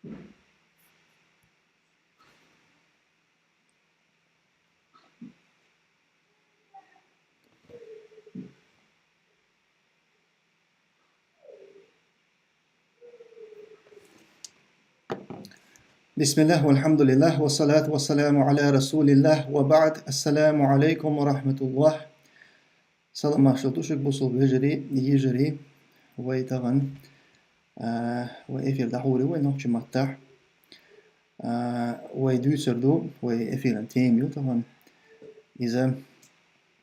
بسم الله والحمد لله والصلاة والسلام على رسول الله وبعد السلام عليكم ورحمة الله. سلام شلتوشك بوصل بهجري يجري ويتغن وإفير دحوري وينوكش متاح ويدوسر دو وإفير انتيميو طبعا إذا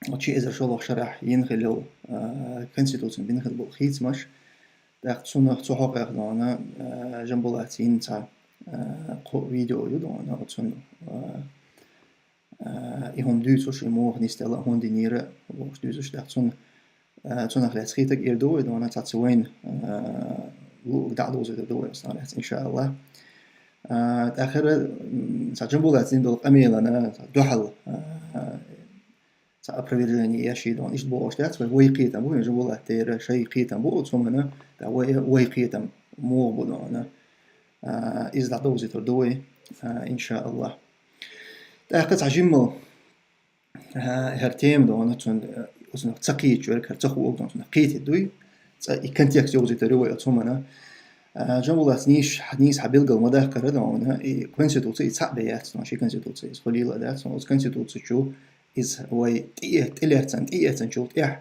أشي إذا شلوخ شرح ينخلو كنسيتوتن بينخل بوخيت مش داخت سنة تحقق أخدانا جنبولاتين تا فيديو يدونا أتسن إهم دوسوش إمور نستلا هون دينيرة وش دوسوش داخت سن تسن خلات خيتك إردو يدونا تاتسوين لو دعوز يدو يصنعت إن شاء الله آخر جنبولاتين دول قميلنا دوحل أبريفيرجني ياشي دون إيش بوش دات ويقيتم بو يجب الله تير شيء قيتم بو ثمنا ويقيتم مو بدونا إذا دوزي تردوي إن شاء الله تأخذ عجمل هرتيم دونا تون وزن تقيت شركة تخو دونا قيت دوي كنت يكتوزي تروي ثمنا جنب الله نيس حبيلقى مدى كردونا كنسي توصي تعبيات ماشي كنسي توصي خليل أدات كنسي توصي شو إز وي تيهتن شولت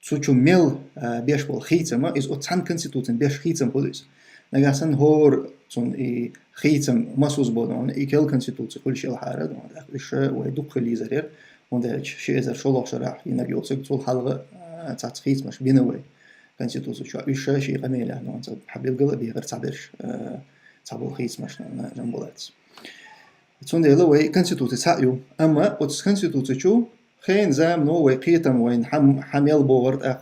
تسوچو ميل بيش بول خيتما إز أتحن كنسيتوتن بيش خيتم بوليس نجاسن هور تون خيتم مسوس بودون كل كنسيتوتن كل شيء الحارة دون إيش وي دق لي زرير وندرج شيء إذا شلوخ شرح ينبي يوصل تول حلقة تاع خيت مش بينوي كنسيتوتن شو إيش شيء قميله دون حبيب قلبي غير تعبيرش تعبول خيت مش جنبولات تون ديلا وي كنسيتوتي سايو اما اوتس كنسيتوتي شو خين زام نو وي قيتم وين حميل بورد اخ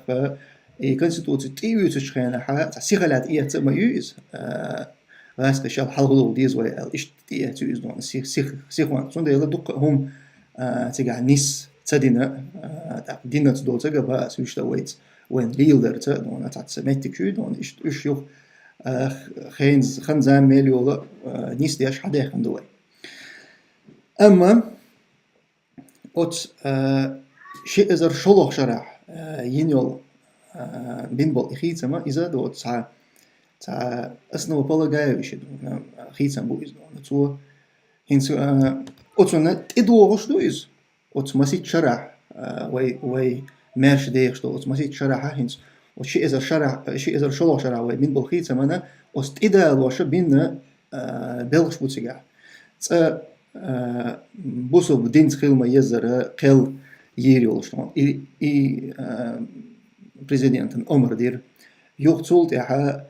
كنسيتوتي تيو تشخين حا سيغلات تما يوز راس كشال حلغلو ديز وي ايش تيوز دون سيخوان تون ديلا دوق هم تيغا نيس تدينا دينا تدو تيغا با سوشتا ويت وين ليلدر دون تاع سميتيكو دون ايش يوخ خين زام مليو نيس دياش حدا خندوي أما أوت شيء إذا شلوخ شرح ينيول بينبال إخيتما إذا دوت تا أسنو بالا جاي ويشدو خيتم بويز دو تو هنسو أوتنا تدوغش دويز أوت مسيت شرح وي مارش ديخش دو أوت مسيت شرح هنس وشيء إذا شلوخ شرح وي بينبال خيتما أنا أوت إذا الوش بين بلغش بوتسجع بوسو بدين تخيل ما يزر قل يري ولشون بريزيدنت عمر دير يقتل تاع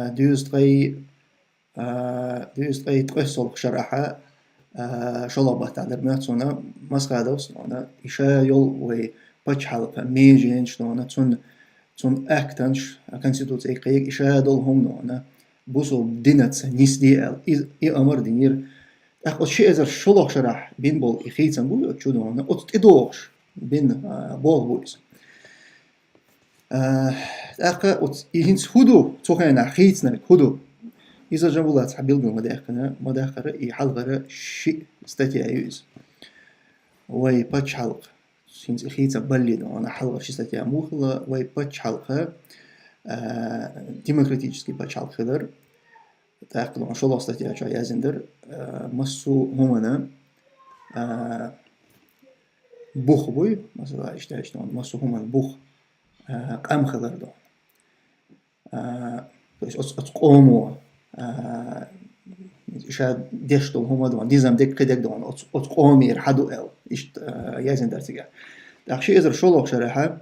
دوز تري تقصل شرحة شلابه تاع درماتنا مسخادوس انا إشا يول وي باتش حلقة ميجين شلون تون أكتنش كنسيتوت إيقيق إشا دولهم نونا بوسو بدينت نيس دي أمر دينير أخذ شيء إذا شلوخ شرح بين بول إخيتم بوي أتشودونا أتدوغش بين بول بويز أخذ يهنس هدو توخينا خيتنا هدو إذا جنبولات حبيلقنا مداخرة يحلغرة شيء استاتي أيوز وي باتش حلق سينس إخيتم بلي أنا حلغر شيء استاتي أموخلا وي باتش حلقة ديمقراطيجسكي باتش حلق خدر تأكدوا عن شلون استاتي أشياء يازندر مسو همنا بوخ بوي مثلا إيش مسو همنا بوخ قام خضر دون بس أتقوموا إيش ديش دون هما دون ديزم ديك كدك دون أتقومي رحدو إل إيش يازندر تجاه داخشي إذا شلون شرحه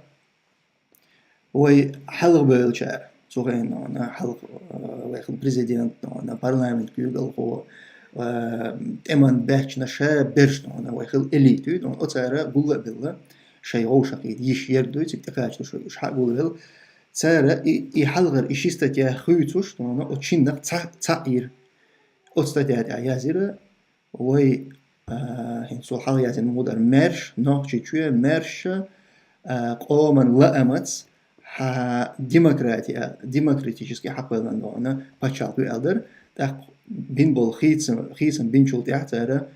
وي حلق بالشعر صغيرين أنا حلق وياخد بريزيدنت أنا برلمان جوجل هو تمن باتش نشا برش أنا وياخد إليتو أنا أتسارع بولا بيلا شيء هو شقيد يش يردو تكتكاش شو إيش حق بولا بيل سارع يحلغر إيش يستجاه خويتوش أنا أتشينك تعير أتستجاه يازير وي هنسو حاليات المودر مارش نوع شيء مارش قومن لأمت демократически حقوقنا نوعنا بتشال في ألدر تاق بين بول خيسن بين شول تحتره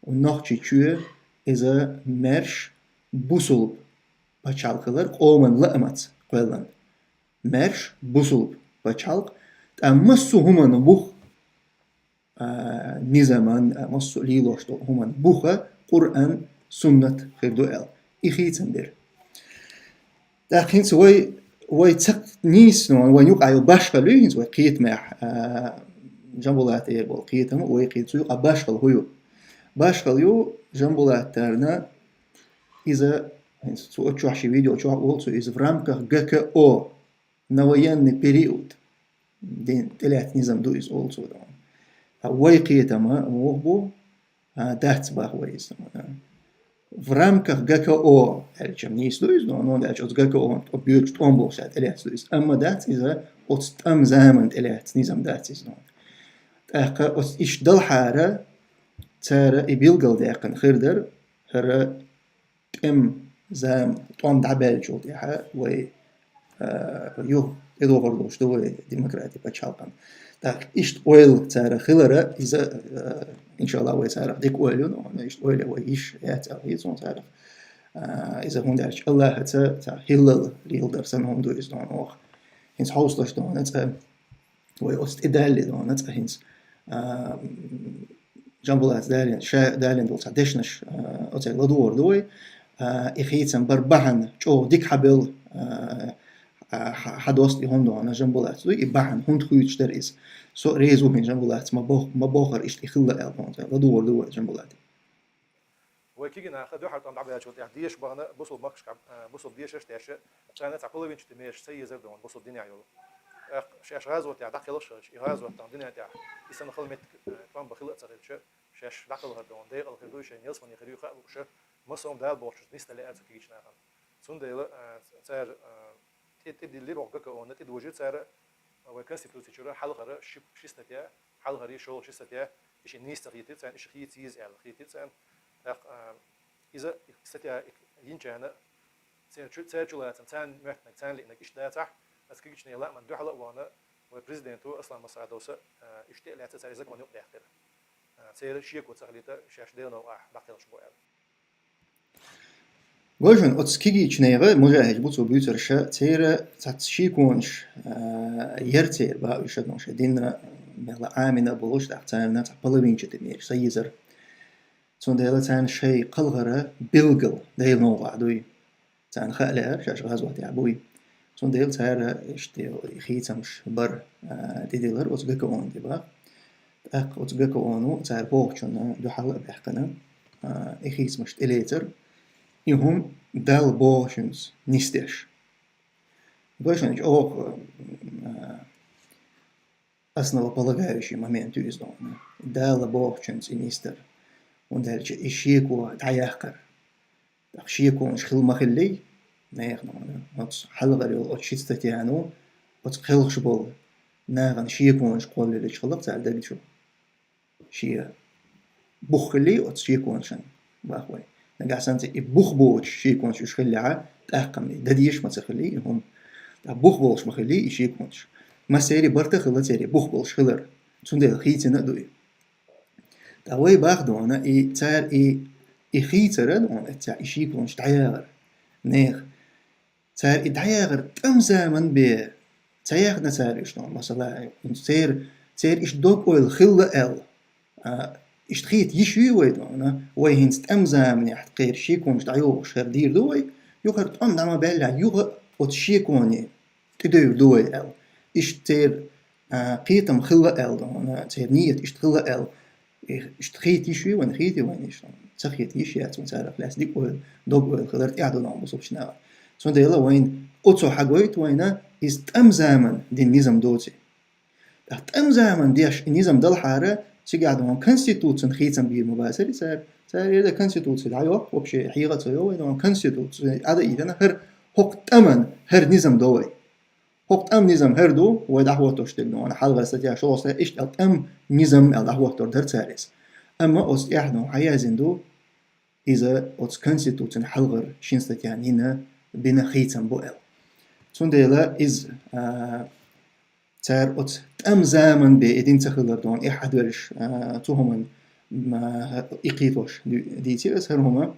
ونخشي شو إذا مرش بوصل بتشال خلر قومن لأمت قلنا مرش بوصل بتشال أمسو هما نبوخ نظامان مسو ليلوش هما بوخة قرآن سنة خيردو إل إخيتن بير لكن وي تق نيس نو وي يوقع يباشر لينز وي قيت مع جنبولات إير بول قيتهم وي قيت يوقع باشر هيو باشر يو جنبولات ترنا إذا سو أتشوح شي فيديو أتشوح أولسو إذا فرامكه جك أو نويان بيريود دين تلات نظام دو إز أولسو دون وي قيتهم وهبو دهت باخ ويز в рамках ГКО, чем не история, но да, что ГКО, объект он был шат, или это есть, amma дать из-за от там zaman или это не зам дать из но. Так, от иш дал хара, цара и билгал дякан хирдер, хара там зам, там дабел جود يها, و يو إذا برضو شو ديمقراطي بتشالقن. так ишт ойл цара хилара иза иншалла вай цара дик ойлун он ишт ойла вай иш ята изон цара иза хундерч аллах та хиллал рилдер сан хунду из дон ох хинс хауслаш дон ата вай ост идалли дон ата хинс جنبولات دالين شا دالين دول تعدشنش أتى لدور دوي إخيتسن بربحن جو ديك حبل حدوست يهون دو أنا جنبولات دوي إبحن هون تخيش در إز سو ريزو من جنبولات ما بخر إيش إخلا ألبون لدور دوي جنبولات وكيجنا خدوا حتى عم بعمل شغل ديش بغنا بوصل ماكش بوصل ديش إيش تاشة كانت تعقله بين شتميش سيء زردون بوصل الدنيا عيول شاش غازو تاع داخل الشاش غازو تاع الدنيا تاع يسمى خلمت كمان بخلق صغير شاش داخل هردون ده الخدوش ينيلس من يخليه خا وش مصوم ده البورش نيست اللي أنت كيش ناخن سون ده صار تدي اللي روحك كون تدي وجود صار وكونستيتوسي شو حل غير شيستة حل غير شغل شيستة إيش نيست خيتي صار إيش خيتيز على خيتي صار إذا استطاع ينجحنا صار شو لازم صار مرتنا صار لأنك إيش ده صح بس كيش نيلا من دو حلقة وانا والبريزيدنتو أصلا مصر دوسة إشتاق لها تصير إذا كانوا بيحتر صير شيء كوت صغيرة شاش دينا واحد داخل شبوع وجن أتسكيجي تنيغة مجاهد بوتو بيوتر شا تيرا تاتشي كونش يرتير بقى يشدنوش دينا مهلا عامنا بلوش تحتانا تحبلوين جتمير سيزر تون ديلا تان شيء قلغرة بلغل ديل نوغا دوي تان خالها شاش غازوة يعبوي تون ديل تارا اشتي خيتمش بر ديديلر أتبقى اون ديبا أتبقى اونو تار بوغشنا دو حلقة بيحقنا إخيتمش إليتر يهم دال بوشنز نيستيش بوشنج أوه основополагающий момент издана дал бохченс инистер und der ишику таяхкар тахшику مش خل مخلي ناخنا نص حلقة يو أتشيستيانو أتخلق شبول ناخن شيكو مش قول اللي شخلق تعال ده شو شيء بخلي أتشيكو مشان باخوي نقع سنتي بخ بوش شيكو مش خلي ع تحكم دديش ما تخلي هم بخ بوش مخلي شيكو مش ما سيري برتا خلا سيري بخ بوش خلر تندل خيتي ندوي تاوي باخدو أنا تار خيترن أنا تاع شيكو مش تعيار نيخ تار تعيار تم زمن به تايخ نسار شلون مثلا تير إيش دوك أو الخلة ال إيش تخيت يشوي ويدونا ويهنس تم زمن يحت غير شيكو مش تعيور شهر دير دوي يوخر تقوم دعما بالله يوخ وتشيكوني تدير دوي ال إيش تير قيتم خلة ال دونا تير نية إيش خلة ال إيش تخيت يشوي وين خيتي وين إيش تخيت يشوي مثلا فلاس ديك أو دوك أو خلرت قاعدوا نعم بصوب شناوا سون ديلا وين قطو حقويت وينا إز تم زمن دي النظام دوتي تم زمن ديش النظام دل حارة تقعدوا عن كونستيتوشن خيتم بير مباشر صار إذا كونستيتوشن دعوة وبشيء حقيقة سووا إذا كونستيتوشن هذا إذا هر حق تمن هر نظام دوي حق أم نظام هردو ودعوة تشتغلون أنا حلقة استطيع شو أصلا إيش أم نظام الدعوة تردر تاريس أما أصل إحنا حيازندو إذا أصل كونستيتوشن حلقة شين استطيع نينا بين خيتم بوئل تنديلا إز تار أت أم زمن بإدين تخلر دون إحد ورش توهمن ما إقيتوش ديتي أسهر هما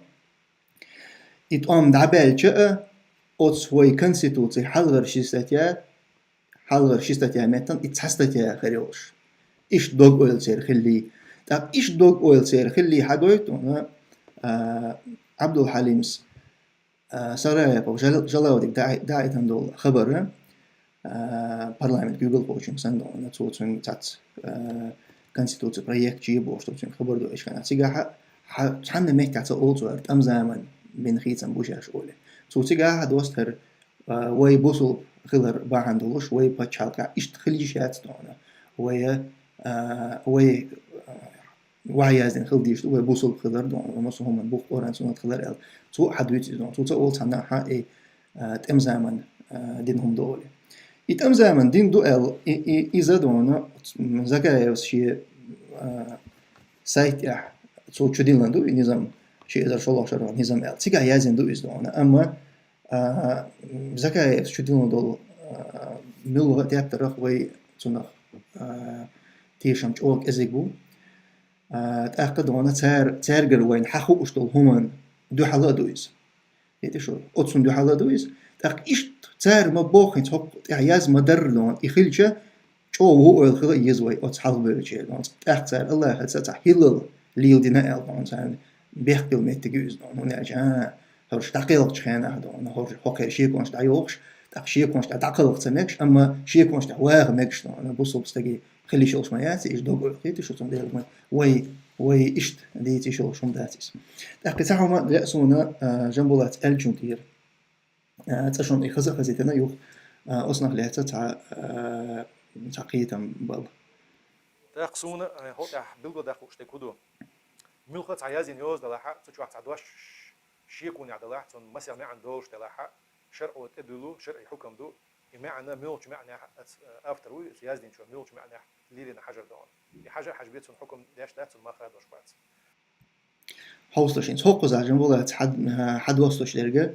إتقام دعبال جاء أت وي كونستيتوتي حلغر شيستاتيا متن إتحستاتيا خريوش إيش دوغ أويل سير خلي طب إيش دوغ أويل سير خلي حقويت أنا عبد الحليم سرايا جلاودي داعي تندول خبر parlament Google coaching sen ona tsotsung tat konstitutie projekt jibo tsotsung خبر دو ايش كان تيجا حنا مهتا تقولوا ام زمان بين خيتم بوشاش اولي تيجا دوستر وي بوصل خلر باندولش وي باتشالكا ايش تخلي شات دونا وي وي وعيازن خلديش وي بوصل خلر دونا نص هم بوق اوران سنت خلر ال تو حدويت دونا تو تقول تنا ها ام زمان دينهم دولي إتام زمان دين دوال إذا دونا زكاة شيء سايت يح صوت شدين لندو نظام شيء إذا شو الله شرع نظام ال تيجا يازن دو إز دونا أما زكاة شدين لندو ملوه تيابترخ وي تنا تيشم جوك إزيجو تأكد دونا تارجر وين حقو أشتول همان دو حلا دو إز يتي شو أتصون دو حلا دو إز تأك إيش تار ما بوخين تحق ياز مدر لون يخلجه جو هو الخلا يزوي أتصحاب برجع لون تأختار الله هتسات هيلل ليو دينا لون سان بيحكي المتجوز لون ونرجع هرش تقيلق شخنا هذا لون هرش حكي شيء كونش تعيوقش شيء كونش تعقلق تمكش أما شيء كونش تعواه مكش لون بوصل بستجي خلي شغل ما ياتي إيش دوغ خيتي شو تندير وي إشت ديتي شغل شو مداتيس تأكد ساعة ما رأسونا جنبولات الجنتير تشون إخزق خزيتنا يوخ أصنع لهتا تاع قيتم بال تاقسونا هو تاع بلغو داخل شتكودو ملخت عيازين يوز دلاحة تشوف تعدواش شيكون يعدلاح تون مسيا ما عندوش دلاحة شرع وتدلو شرع حكم دو معنا ملوش معنا افتر وي سيازدين شو ملوش معنا ليلنا حجر دون حجر حجبيتون حكم داش داتون ما خدوش بات حوصلشين تحقق زعجن ولا حد وصلش درجة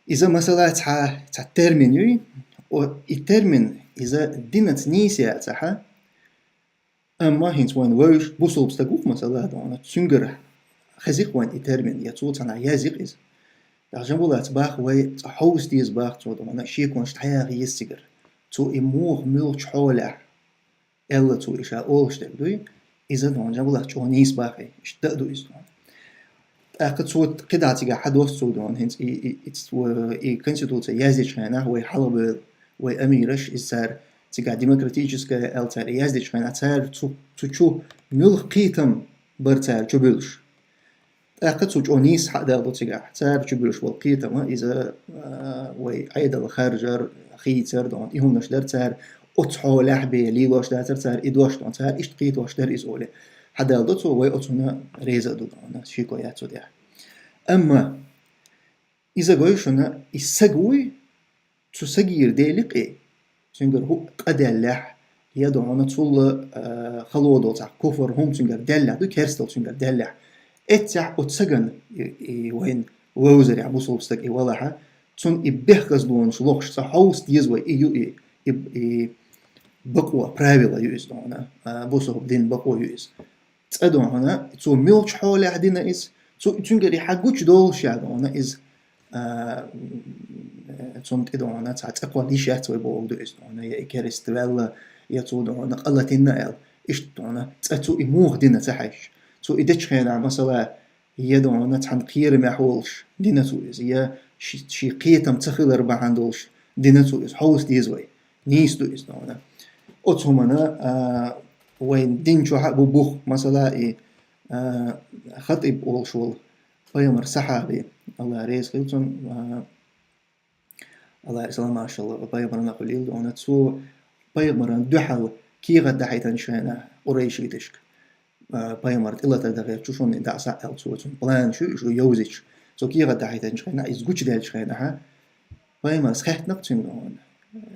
إذا مثلا تاع ترمين يوي والترمين إذا دينت نيسيا تاعها أما هنت وين وش بوصل بستقوف مثلا هذا تسنجر خزيق وين الترمين يتصوت أنا يازيق إز عشان ولا تباخ وي تحوس ديز باخ تو أنا شيء كونش تحيا يستجر تو إمور ملش حوله إلا تو إيش أولش تقدوي إذا دون جنب ولا تشونيس باخي إيش تقدو إز أخذ صوت قطعة تيجا حد وصل دون هنت كونستитуция يازدشخانة هو حلب وأميرش إزار تيجا ديمقراطيجسكا ألتار يازدشخانة تار تشو ملخ قيتم برتار جبلش أخذ صوت أونيس حدا بتيجا تار جبلش والقيتم إذا وعيد الخارجر خيتر دون إهم نشدر تار أتحول لحبة ليواش تار إدواش دون تار إشت قيت واش تار إزولة حدا دتو وي أتونا ريزا دونا شيكو ياتو ده أما إذا قويشنا السجوي تسجير ديلك إيه تنقر هو قدلح يدعونا تول خلودو تاع كفر هم تنقر دلح دو كيرستل تنقر دلح اتع أتسجن وين ووزر يعبو صوبستك إيه والله تون إبهقز دون شلوخش صحوست يزوي إيو إيه بقوة برايفيلا يوز دونا بوصو بدين بقوة يوز تأدون هنا تو ميلش حول عدنا إز تو تنقري حقوش دولش عدنا إز تون تأدون هنا تأقوى ليشات ويبوغدو إز دونا يا إكاريست ولا يا تو دونا قلتنا إل إيش دونا تأتو إموغ دينا تحيش تو إدتش خينا مثلا هي دونا تحنقير ما حولش دينا تو إز يا شي قيتم تخيل ربع عندولش دينا تو إز حوس ديزوي نيس تو إز دونا أتهمنا وين دين شو حق بوخ مثلا إيه خطيب أول شغل بيمر صحابي الله رئيس خلتون الله يسلم ما شاء الله بيمر نقوليل أنا تسو بيمر دحل كي غدا حيتن شينا قريش يتشك بيمر إلا تدغير شو شون دع سأل تسو بلان شو يوزيش سو كي غدا حيتن شينا إزقوش دال شينا ها بيمر سخت نقطين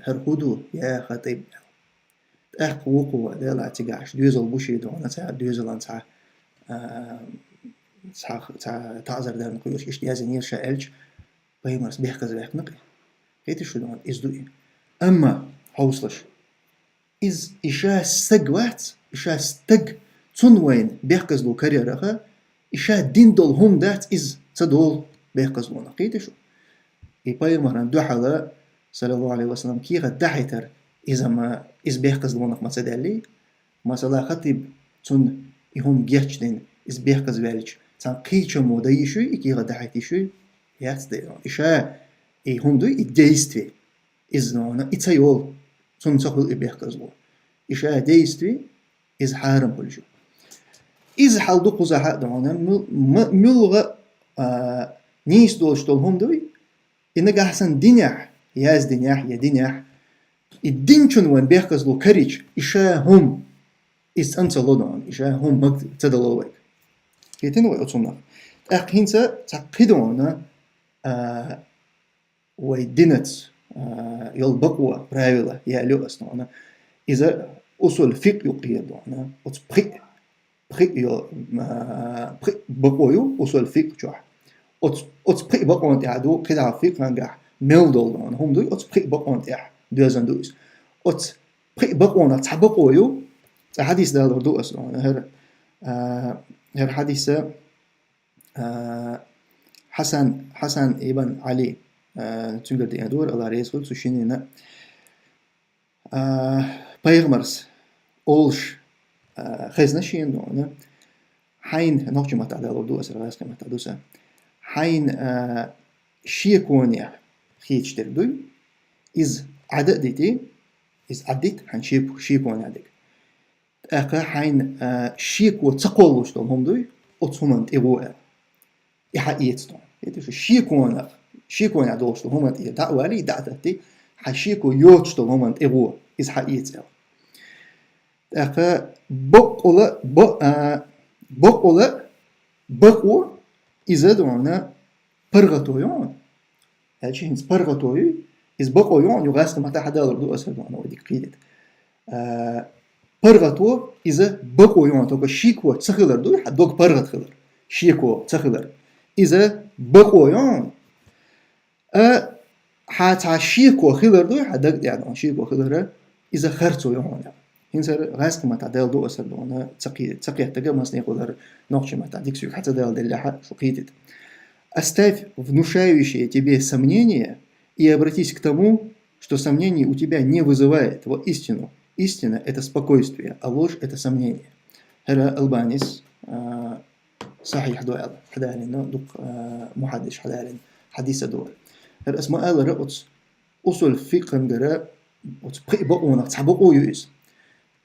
هرقودو يا خطيب وقوة ديلا تيجاش دوزل بوشي دونا تاع دوزل أن تاع تعذر دار نقولش إيش ديازن يرشا إلش بيمرس بيحكز بيحكنقي قيت شو دون إز دوي أما حوصلش إز إشاء استج وقت إشاء استج تنوين بيحكز لو كاريرها إشاء دين دول هم دات إز تدول بيحكز لو نقيت شو يباير مهران دو حلا صلى الله عليه وسلم كي غد دحيتر إذا ما إز بيحكز لو نق ما تدالي مثلا خطيب تون يهم جيتشدين إز بيحكز بالج تان قيتش مودي شو إكي غد دحيتي شو يات ديرون إشاء هم دو إديستي إز نونا إتسيول تون تقول بيحكز لو إشاء ديستي إز حارم كل شو إز حال دو قزحة دونا ملغة نيس دولش دول هم دوي إنك أحسن دينيح ياز دينيح يا دينيح الدين شون وين بيحكز لو كريج إشاء هم إز أنت لودون إشاء هم مقد تدلوك كيتين ويأتصمنا أقهنسا تقيدونا ويدينت يلبقوا برايولا يالو أسنونا إذا أصول فقه يقيدونا وتبقي بقويو أصول فقه جوح أتبقي بقوان تعدو قدع فقه نجح ميلدول هم دوي أتبقي بقوان تع دوزن دوز أتبقي بقوان تبقويو حديث ده لردو أسنونا هر حديث حسن ابن علي تقدر تقول الله رئيس قلت سوشينينا بايغمرس أولش خزنا شين دونا حين نوجي ما تعدلو دو أسر غاز كما تعدوسا حين شيكونيا خيتش تردوي إز عدد ديتي إز عديت حين شيكونيا عدك أقا حين شيكو تقولوش دوم هم دوي أتهمنت إغوء إحقيت دوم يتوش شيكونيا دوش دوم هم إيه دعوالي دعتتي حشيكو يوتش دوم هم إغوء إز حقيت إغوء أقا بقوة إذا دونا برغتويون هادشي هنس برغتوي إز بقويون يغاسل متى حدا لردو أسر دونا وديك قيدت برغتو إذا بقويون توقع شيكو تسخلر دوي حدوك برغت خلر شيكو تسخلر إذا بقويون حتى شيكو خلر دوي حدك يعني شيكو خلر إذا خرتو يون هنسر غاسك ما تعدل دو أسر دونا تقي تقا مصني قدر نوقش ما تعديك سيك حتى دال دلها шукитит. Оставь внушающее тебе сомнение и обратись к тому, что сомнение у тебя не вызывает во истину. Истина – это спокойствие, а ложь – это сомнение. هذا البانيس صحيح دوال حدالين دوق محدش حدالين حديث دول هذا اسمه قال رأت أصل فقه مجرى وتبقي بقونا تبقوا يوز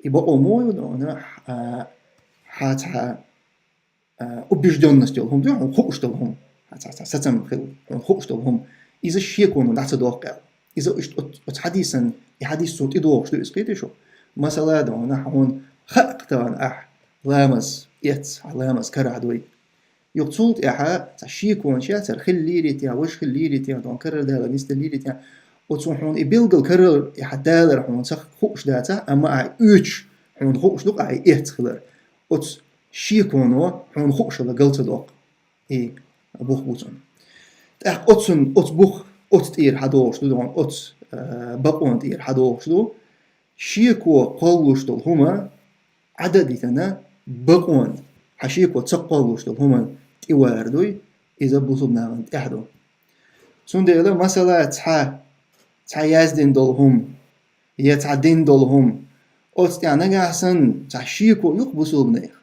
يبقوا موي ودونا حتى убежденность هم دول هم خوش دولهم حتى ستم خل هم خوش دولهم إذا شيكون دعت دوقع إذا حديثا يحديث صوت إدوق شو إسقيت شو مثلا دونا حون خلقتان لامس لامس كرع دوي يقصود تشيكون شاتر خليريتيا وش خليريتيا دون كرر ده لنست ليريتيا وتصحون يبلغ كرر يحدالر حون سخ خوش داتا أما أوش حون خوش دوق خلر وتس شيكونو حون خوش لقلت دوق بوخ بوتون أتسن أتبوخ أتتير حدوش دون بقون تير حدوش دو شيكو قلوش دول هما عددتنا بقون حشيكو تقلوش دول هما تواردوي إذا بوصلنا عند إحدو سنديلا مثلا تحيازدين دولهم يتعدين دولهم أتتعنا قاسن تحشيكو يقبسوا بنيخ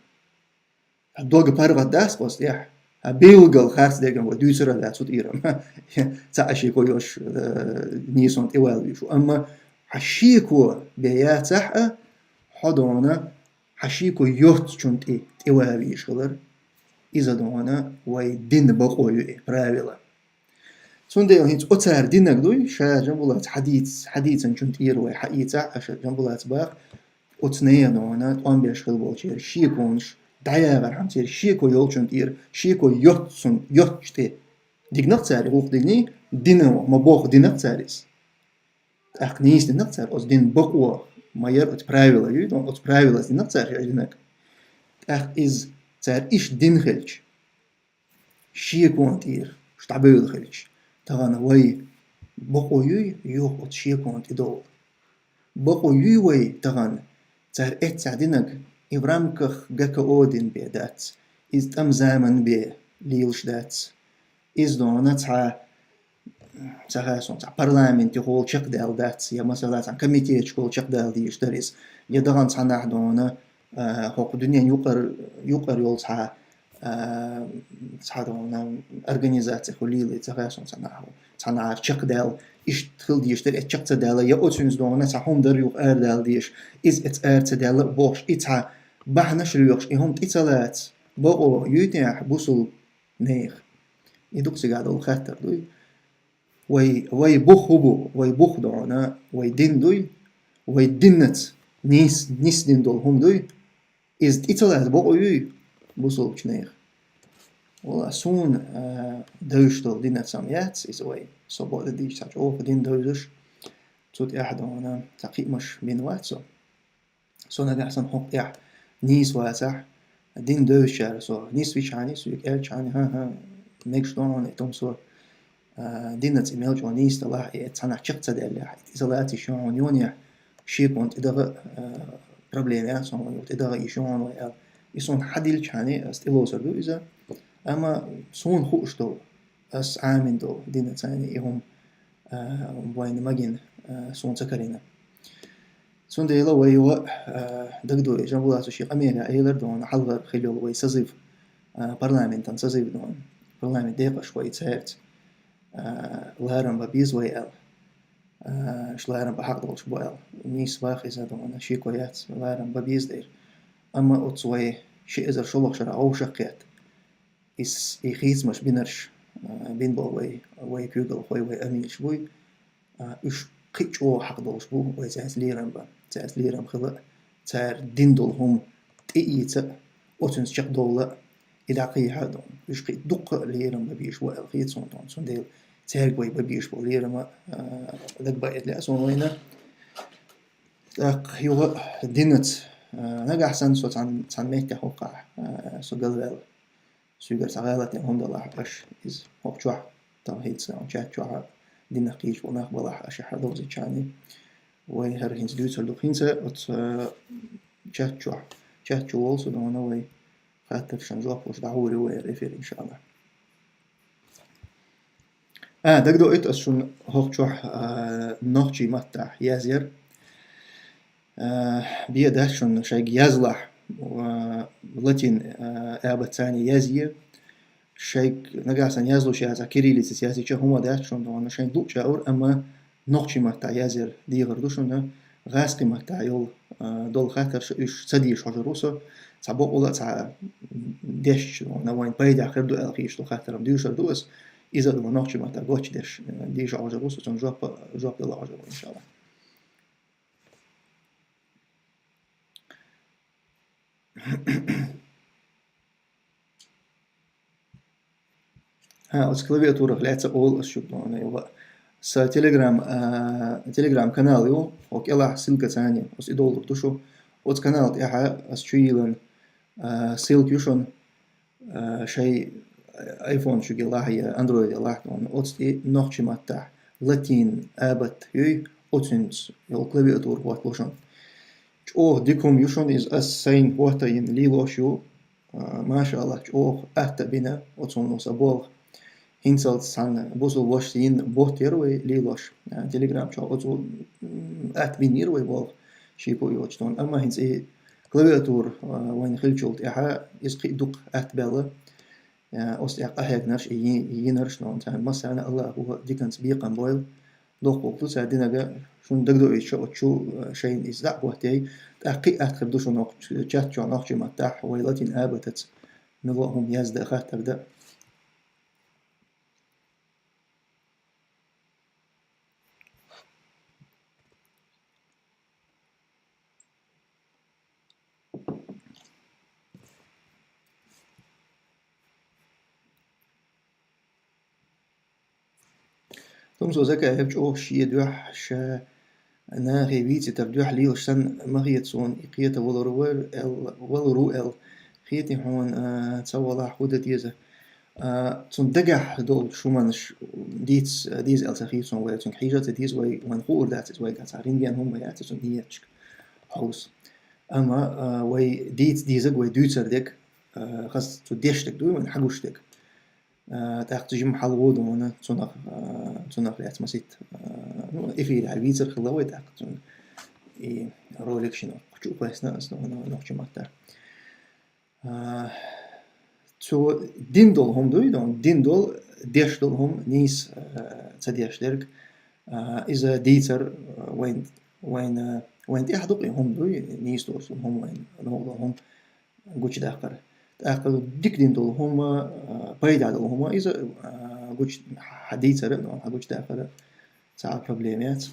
دوغ بارغة داس بس يح بيلغل خارس ديگن ودوسرة لا تصد إيرم تعشيكو يوش نيسون توال يشو أما حشيكو بيات سحة حضونا حشيكو يوت چونت توال يشغلر إذا دونا ويدين بقوي براويلا سنديل هنت أتار دينك دوي شا جنبولات حديثا چونت إير وي حقيتا أشا جنبولات باق أتنيا دونا تقوم بيشغل بولشير شيكونش دعيا غير حمتير شيكو يولشون تير شيكو يوتسون يوتشتي ديك نقصاري غوق ديني دينو مبوخ دي نقصاريس أخنيس دي نقصار أز دين بقوة ما ير أتبراويلا يدون أتبراويلا دي نقصار يجدنك أخ إز تار إيش دين خلش شيكو تير شتعبيل خلش تغانا وي بقو يوح وتشيكون تدول بقو وي تغن تهر سعدينك إبرامكخ جاكا أودين بيدات إز تم زامن بي ليلش دات إز دونا تاع برلمان تقول شق دال دات يا مثلا تاع كوميتي تقول شق دال ديش دريس يدغن تاع نحدونا حق الدنيا يقر يول تاع دونا أرجانيزاتي خليلي تغاسون تاع شق دال إيش تخل ديش در شق تدال يا أوتشنز دونا تاع هم در يق دال ديش إز تدال بوش إتع بحنش ريوش إهم إتلات بقو يتنح بوصل نيخ يدوك سيقعد الخاتر دوي وي بوخ هبو وي بوخ دونا وي دين دوي وي دينت نيس دين دول هم دوي إز إتلات بقو بوصل بشنيخ والله سون دوش دول دينت ساميات إز وي صبو ديش تاج أوف دين دوش توت أحد دونا تقيق مش بين واتسو سونا قاعسن حق إح نيس واسح دين دوش شار سو نيس ويش عني سويك إلش عني ها ميكش دون إتوم سو دينت إيميل جونيس تلاح إتسانح شقت دالح إزالاتي شون يونيح شيبون إدغ بروبليمات سون إدغ يشون ويا يسون حديل شاني استيلو سردو إذا أما سون خوش دو أس عامن دو دينت ثاني إهم وين ماجين سون سكرينا سون ديلا ويوا دقدو جنبولاتو شيق أميرا أيلر دون حلغر خليول وي سزيف برلمان تنسزيف دون برلمان ديقة شوي تسهرت لارم ببيز ويل شلارم بحق دولش بويل نيس باخي زادونا شي كويات لارم ببيز دير أما أتصوي شي إزر شلوخ شرع أو شقيت إس إخيز مش بينرش بين بول وي كيوغل وي أميل شبوي إش قيتش أو حق دولش بو وي تاس ليرم خلق تار دين دولهم تئيت أوتنس شق دولة إذا قي هادون إش قي دق ليرم ببيش ويل خيت سون ديل تارك وي ببيش بوليرم ذاك بايت لأسون وينا يو دينت نجا أحسن سو تان ميت حقا سو قلبل سو قرص غلط هم دلها أش إز هوب شوح تمهيد سون شات شوح دين قيش وناخ بلح أش حدوزي شاني وي هر هينز دوت لو هينز أت شات شوال سو دونا وي خاطر شنجوح وش دعوري وي ريفير إن شاء الله دقدو إت أشون هوب شوح نوخشي متى يازير بيده شون شيء يزلح ولاتين أبد ثاني يزيه شيء نجاسن يزلو شيء هذا كيريلي سياسي شيء هم ده شون ده شيء دوت شاور أما نقشي متى يزير دي غردو شون غاسقي متى يول دول خاطر إيش صدي شجروسه تعبوا ولا تع دش نوين بايد آخر دو ألقيش دول خاطر بديوش دوس إذا دو نقشي متى قوتش دش دي شجروسه شون جواب دل عجرو إن شاء الله أسكلبي أطورك لا تقول أشوف أنا يبغى تليجرام كانال يو وك إلا سلكة ثانية أس إدول تشو وت كانال تيحة أستريلن سيلك يوشون شيء آيفون شو جل هي أندرويد الله تون أتستي نقش متاح لاتين أبد يو أتنس يلقلبي أطور وات لوشون ديكم يوشون إز أسين واتين ليلو شو ما شاء الله أهت بنا أتصون وصبوغ هينسل سان بوصل واشتين بوتير وليلوش تليجرام شو أتصل أهت بينير ويبوغ شيكو يوشتون أما هينس كلابياتور وين خلشولت إحا يسقي دق أهت بلا أصدق أهيك نرش ينرش نون تان مثلا الله هو ديكنس بيقن بويل دوق وقتو ساعدنا جا شون دقدو شو شيء إزدع وقتي تحقيق أتخبدو شو نقش جات شو نقش متاح ويلاتين آبتت نلوهم يزد خاطر ده ثم سو زكا هبج شي دوح شا أنا غيبيتي تبدوح لي وشان مغيت سون إقية ولرو خيتي حون تسوى الله حودة ديزة zum degach dol shumanish dies als achison way zum khija dies way when khur that is way gat arin gen hom way zum niech haus ama way diese way duzer dik khas zu deshtek du man hagushtek تاخذ جيم حلوود وانا تناخ لات مسيت افي الفيزر خلاوي تاخذ رولكشن شو بس ناس نوخ ماتا تو ديندول هم دويدون ديندول ديشدول هم نيس تديشدرك إذا ديتر وين تحدق هم دوي نيس دوس هم وين نوض هم قوش داخل تأخذ ديك ديندول هم بايد هم إذا قوش حديتر إنه قوش داخل ساعة بروبليمات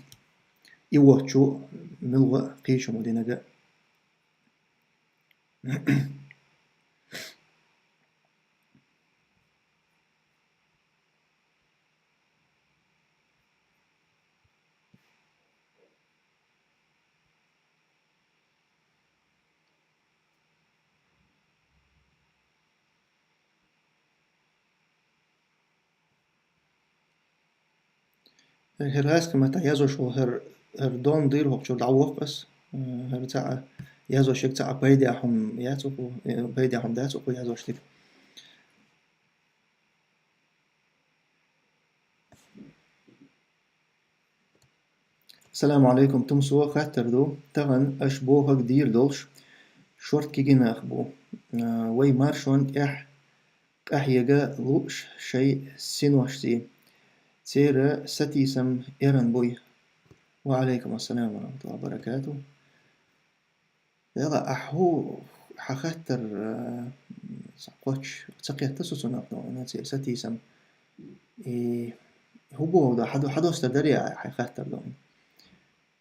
يوحشوا ملغى قيش مدينة هرهاس كما تعيزو شو هر دون دير هوك شو دعوق بس هر تاع يازو شك تاع بيدي حم ياتو بيدي حم داتو يازو شتك السلام عليكم تمسوا خاطر دو تغن اشبوه كدير دولش شورت كي ناخبو وي مارشون يجا لوش شيء سينوشتي تيرا ستيسم إيران بوي وعليكم السلام ورحمة الله وبركاته يلا أحو حخاطر سقوش تسقيا تسوسو نقطة ناتي ستيسم هو ده حدو استدري حخاطر دون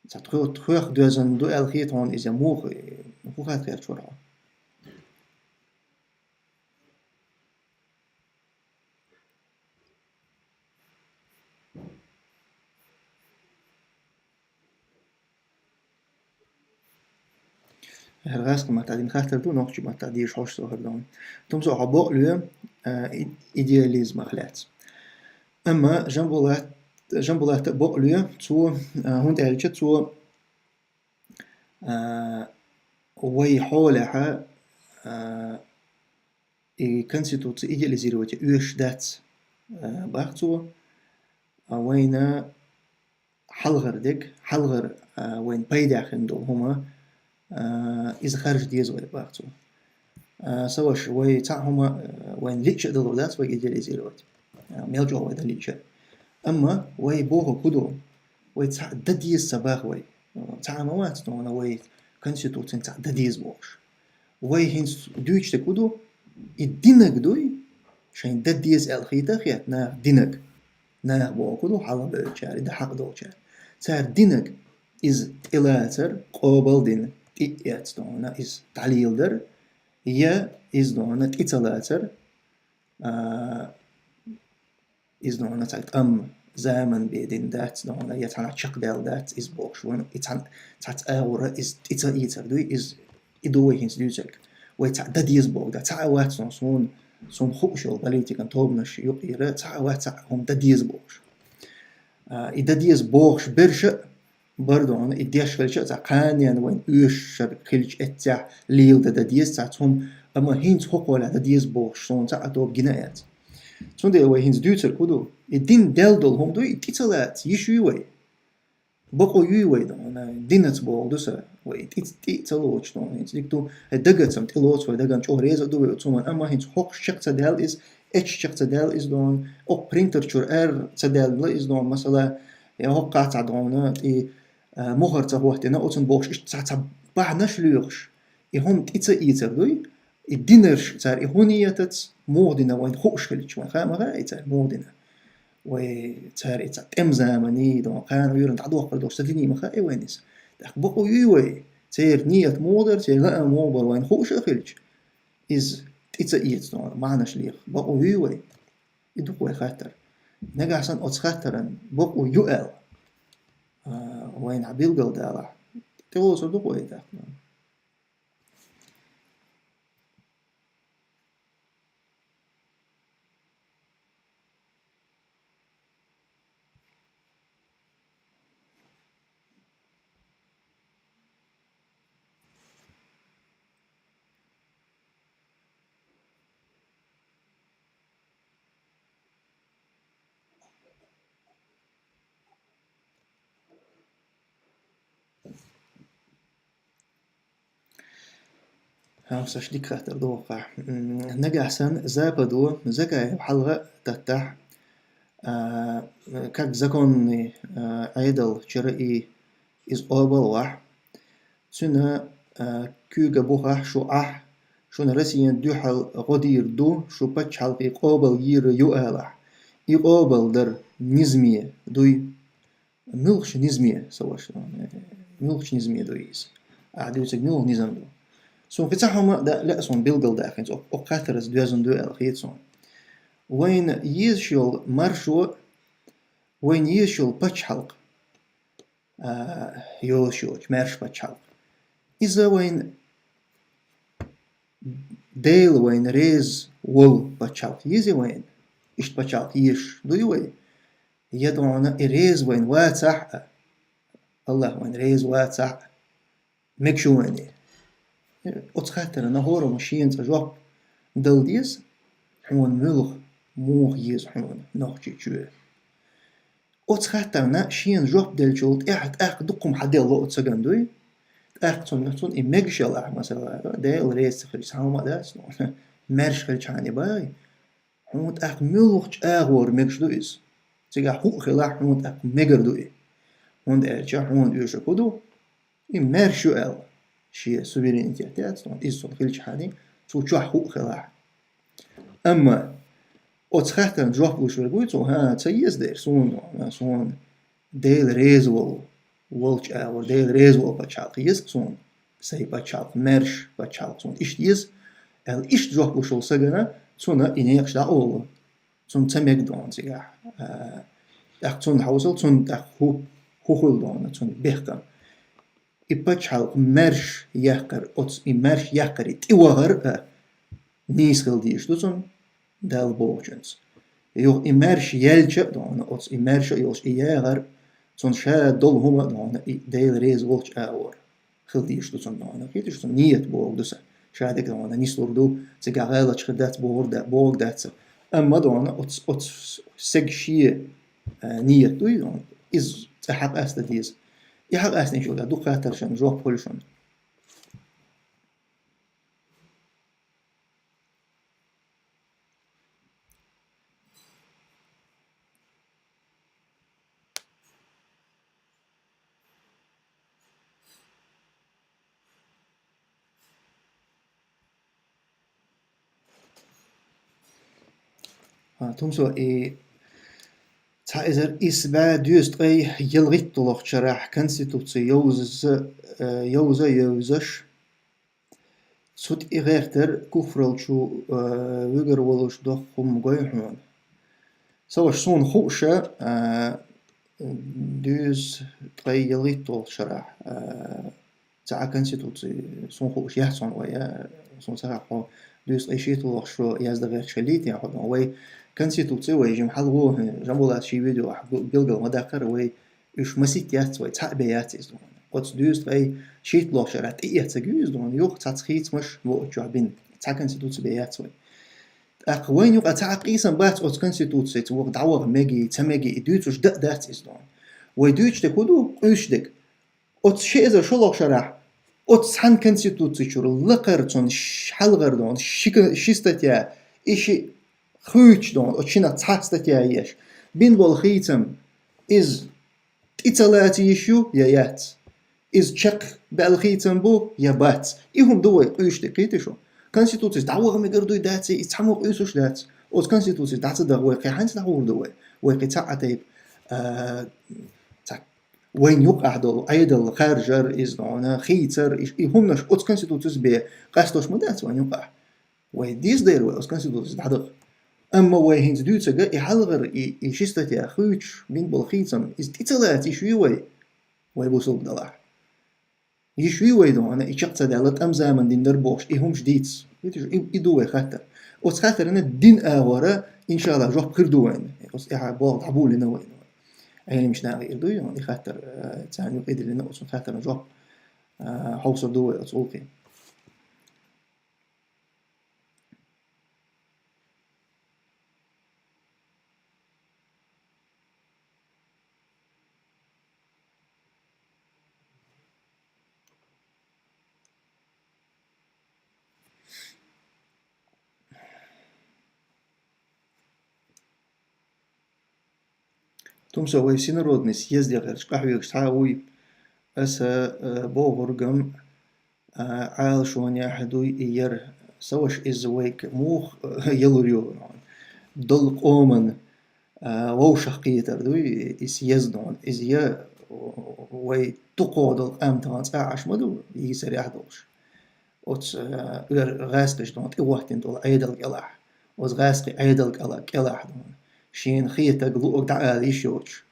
تخوخ دوزن دو الخيطون إذا موخ خاطر شورا هرغاس كما تعدين خاطر دو نوخش ما تعديش حوش سوهر دون تمسو عبوق لو إيدياليزم أخلات أما جنبولات بوق لو تو هون تعالجة تو وي حولها كنسيتو إيدياليزيرو وتي دات باختو وين حلغر ديك حلغر وين بيدع خندو هما إذا خارج ديز ولا باختو سواش وي تاع هما وين ليتش دولات وي إيدياليزيرو ميلجو ويدا ليتش أما وي بوه كدو وي تاع دديز سباخ وي تاع موات دونا وي كنسيتو تاع دديز بوش وي هنس دويتش تكدو الدينك دوي شين دديز الخيطة خيات نا دينك نا بوكدو حالا بيرشار إذا حق دوشار تاع دينك إز إلاتر قابل دين إيات دونا إز تعليل در يا إز دونا إتلاتر إز دونا تاعت زمن بيدين دات دونا يتعنا تشق دال دات إز بوش وين يتعنا تاعت أورا إز إتر دوي إز إدوي هنس دوزك ويتاع دديز بوك دا تعوات صون خوشو بليتي كان توبنش يقيرا تعوات تاعهم دديز بوش دديز بوش برشا بردون إدياش خلشة تاع قانيان وين شر خلش اتاع ليل دديز تاعتهم أما هينز حقولا دديز بوش صون تاع توب جنايات صون دي وي هينز دوتر كودو الدين دالدول هم دو إتيتلات يشوي بقو يوي دون دينت بول دوسا وي تلوش دون ديكتو دغت سم تلوش وي دغان چو ريز دو تومن اما هينز حق شخص دال از شخص دال از دون او برينتر چور تدال از دون مثلا يا حق تاع دون مخر تاع وقتنا اوتن بوش تاع بعناش ليرش هم ايتر دوي الدينرش تاع هونيتت مودنا وين خوش خليش وين خامه تاع مودنا وتاري تم زمني دون كانوا يرن تعدوا قدر استدني مخا اي وينس بقوا يوي تير نية مودر تير لا موبر وين خوش خلج از ايت دون معناش ليخ بقوا يوي يدقوا خاطر نجا حسن اوت خاطرن بقوا يؤل وين عبيل قل دالا تقول صدقوا ايه هاوسش ديك خاطر دوقع نجا أحسن زابدو زكا حلقة تتح كاك زكون عيدل شرعي إز أوبل واح سنة كوغا بوخح شو شو نرسين دو حل غدير دو شو بتش حلقي قوبل يير يؤالح يقوبل در نزمية دوي ملخش نزمية سواش ملخش نزمية دويس عادي وتسك ملخ نزم دو سون قطعهم دا لا سون بيلقل داخل او قاترز دوازن دو الخيط سون وين يشول مرشو وين يشول بتش حلق يوشوج مرش بتش حلق إذا وين ديل وين ريز وول بتشالق يزي وين إشت بتشالق يش دو يوي يدعونا إريز وين واتح الله وين ريز واتح مكشو ويني أتخاتر نهورو مشين تجوب دل ديس حون ملغ موغ يز حون نوخشي جوه أتخاتر نا شين جوب دل جولت دقم حدي الله أتسجن دوي تون إمجشل مثلا ديل ريز تخرج هاوما داس مرش خلش هاني باي حمود ملوخ ور مكش دويس تيجا حو خلا حمود مجر دوي هوند ارجع هوند يوش كودو مرشو شيء سوبرينتي تاعت طون إيزون خلش هاني تو حو خلا أما أتخاتن جواب وش ورقويتو ها تيز دير سون ديل ريز ولش ديل ريز بتشالق يس سون سي بتشالق مرش بتشالق سون إيش يس إيش جواب وش سجنا سونا إنيقش دا أول سون تميك دون سيجا سون حوصل سون هو دون سون بيحكم إبتشالق مرش يحكر مرش يحكر تيوهر نيس خلديش سون دال بوجنس يو إمرش يلج دون إمرش يوش إياغر سون شا دول هما دون ديل ريز ولش آور خلديش سون دون كيتش سون نيت بوغ دوسا شادك دون نيسور دو سيجا غالة شخدات بوغ داتس أما دون سيج شيء نيت دوي دون إز تحق أستا ديز يحق أستا نشوف دو خاطر شن جواب بولشون تمسو تايزر إسبا دوست يلغيت طلق شرح كنستوتسي يوزش سوت إغيرتر كفرل شو ويجر ولوش دخم قويحون سواش سون خوشة دوز يلغيت طلق شرح تاع كنستوتسي سون خوش يحسن ويا سون سرح دوز شي طلق شو يزد غير شليت يعني حضن وي كنستوتسي ويجي محلغو جنبولا شي فيديو بيلقل مداخر وي إيش مسيت يات وي تعبيات إزدون قد دوست شيت لو شرات إيه تجوز دون يوق تاتخيت مش وجعبين تاكن ستوت بيات وي أقوين يوق تعقيسا بات أو كنستوتسي توق دعوة مجي تمجي دوتش دات إزدون ويدوتش تكودو قيشدك أو شيء إذا شو لو شرح أو تسحن كنستوتسي شو لقرتون حلغر دون شيستتيا إشي خوش دون أو شينا تحستتيا يش بين بالخيتم إز إتلاتي يشو يات إز تشق بالخيتم بو يبات إهم دوي قيش دقيتشو كونستيتوتس دعوة مقردو داتي يتحمو قيسوش دات أو كونستيتوتس دات دغوي قيحان تدعور دوي ويقي تعتيب وين يقع دول أيضا خارجر إز دونا خيتر إهم نش أو كونستيتوتس بي قاستوش مدات وين يقع ويديز دير وي أو كونستيتوتس دعدغ أما وين دوتسا يحلغر يشيستتي أخوش بين بالخيتم إز إتلاتي شوي ويبوصل دلاح يشوي ويدو أنا إشقت دالت أم زمن دين دربوش إهم جديدس إدوه خاطر أوس خاطر أنا الدين آورا إن شاء الله جواب كردوين أوس بعض عبول لنا وين أنا مش ناقي إردو يعني خاطر تعني قيد لنا أوس خاطر جواب حوصل دوه أوس أوكي توم سوي سينرود نس يزدي غير قحوي تعاوي أسا بوغرقم عال شون يحدو ير سوش إزويك موخ يلوريو دل قومن ووشخ قيتر دوي إس يزدون إز يا وي تقود القام تغانس أعش مدو يسر يحدوش وتس غاسقش دون إوهتين دول عيدل قلح وز غاسقي عيدل قلح دون شين خيتا قلوك دعال يشوش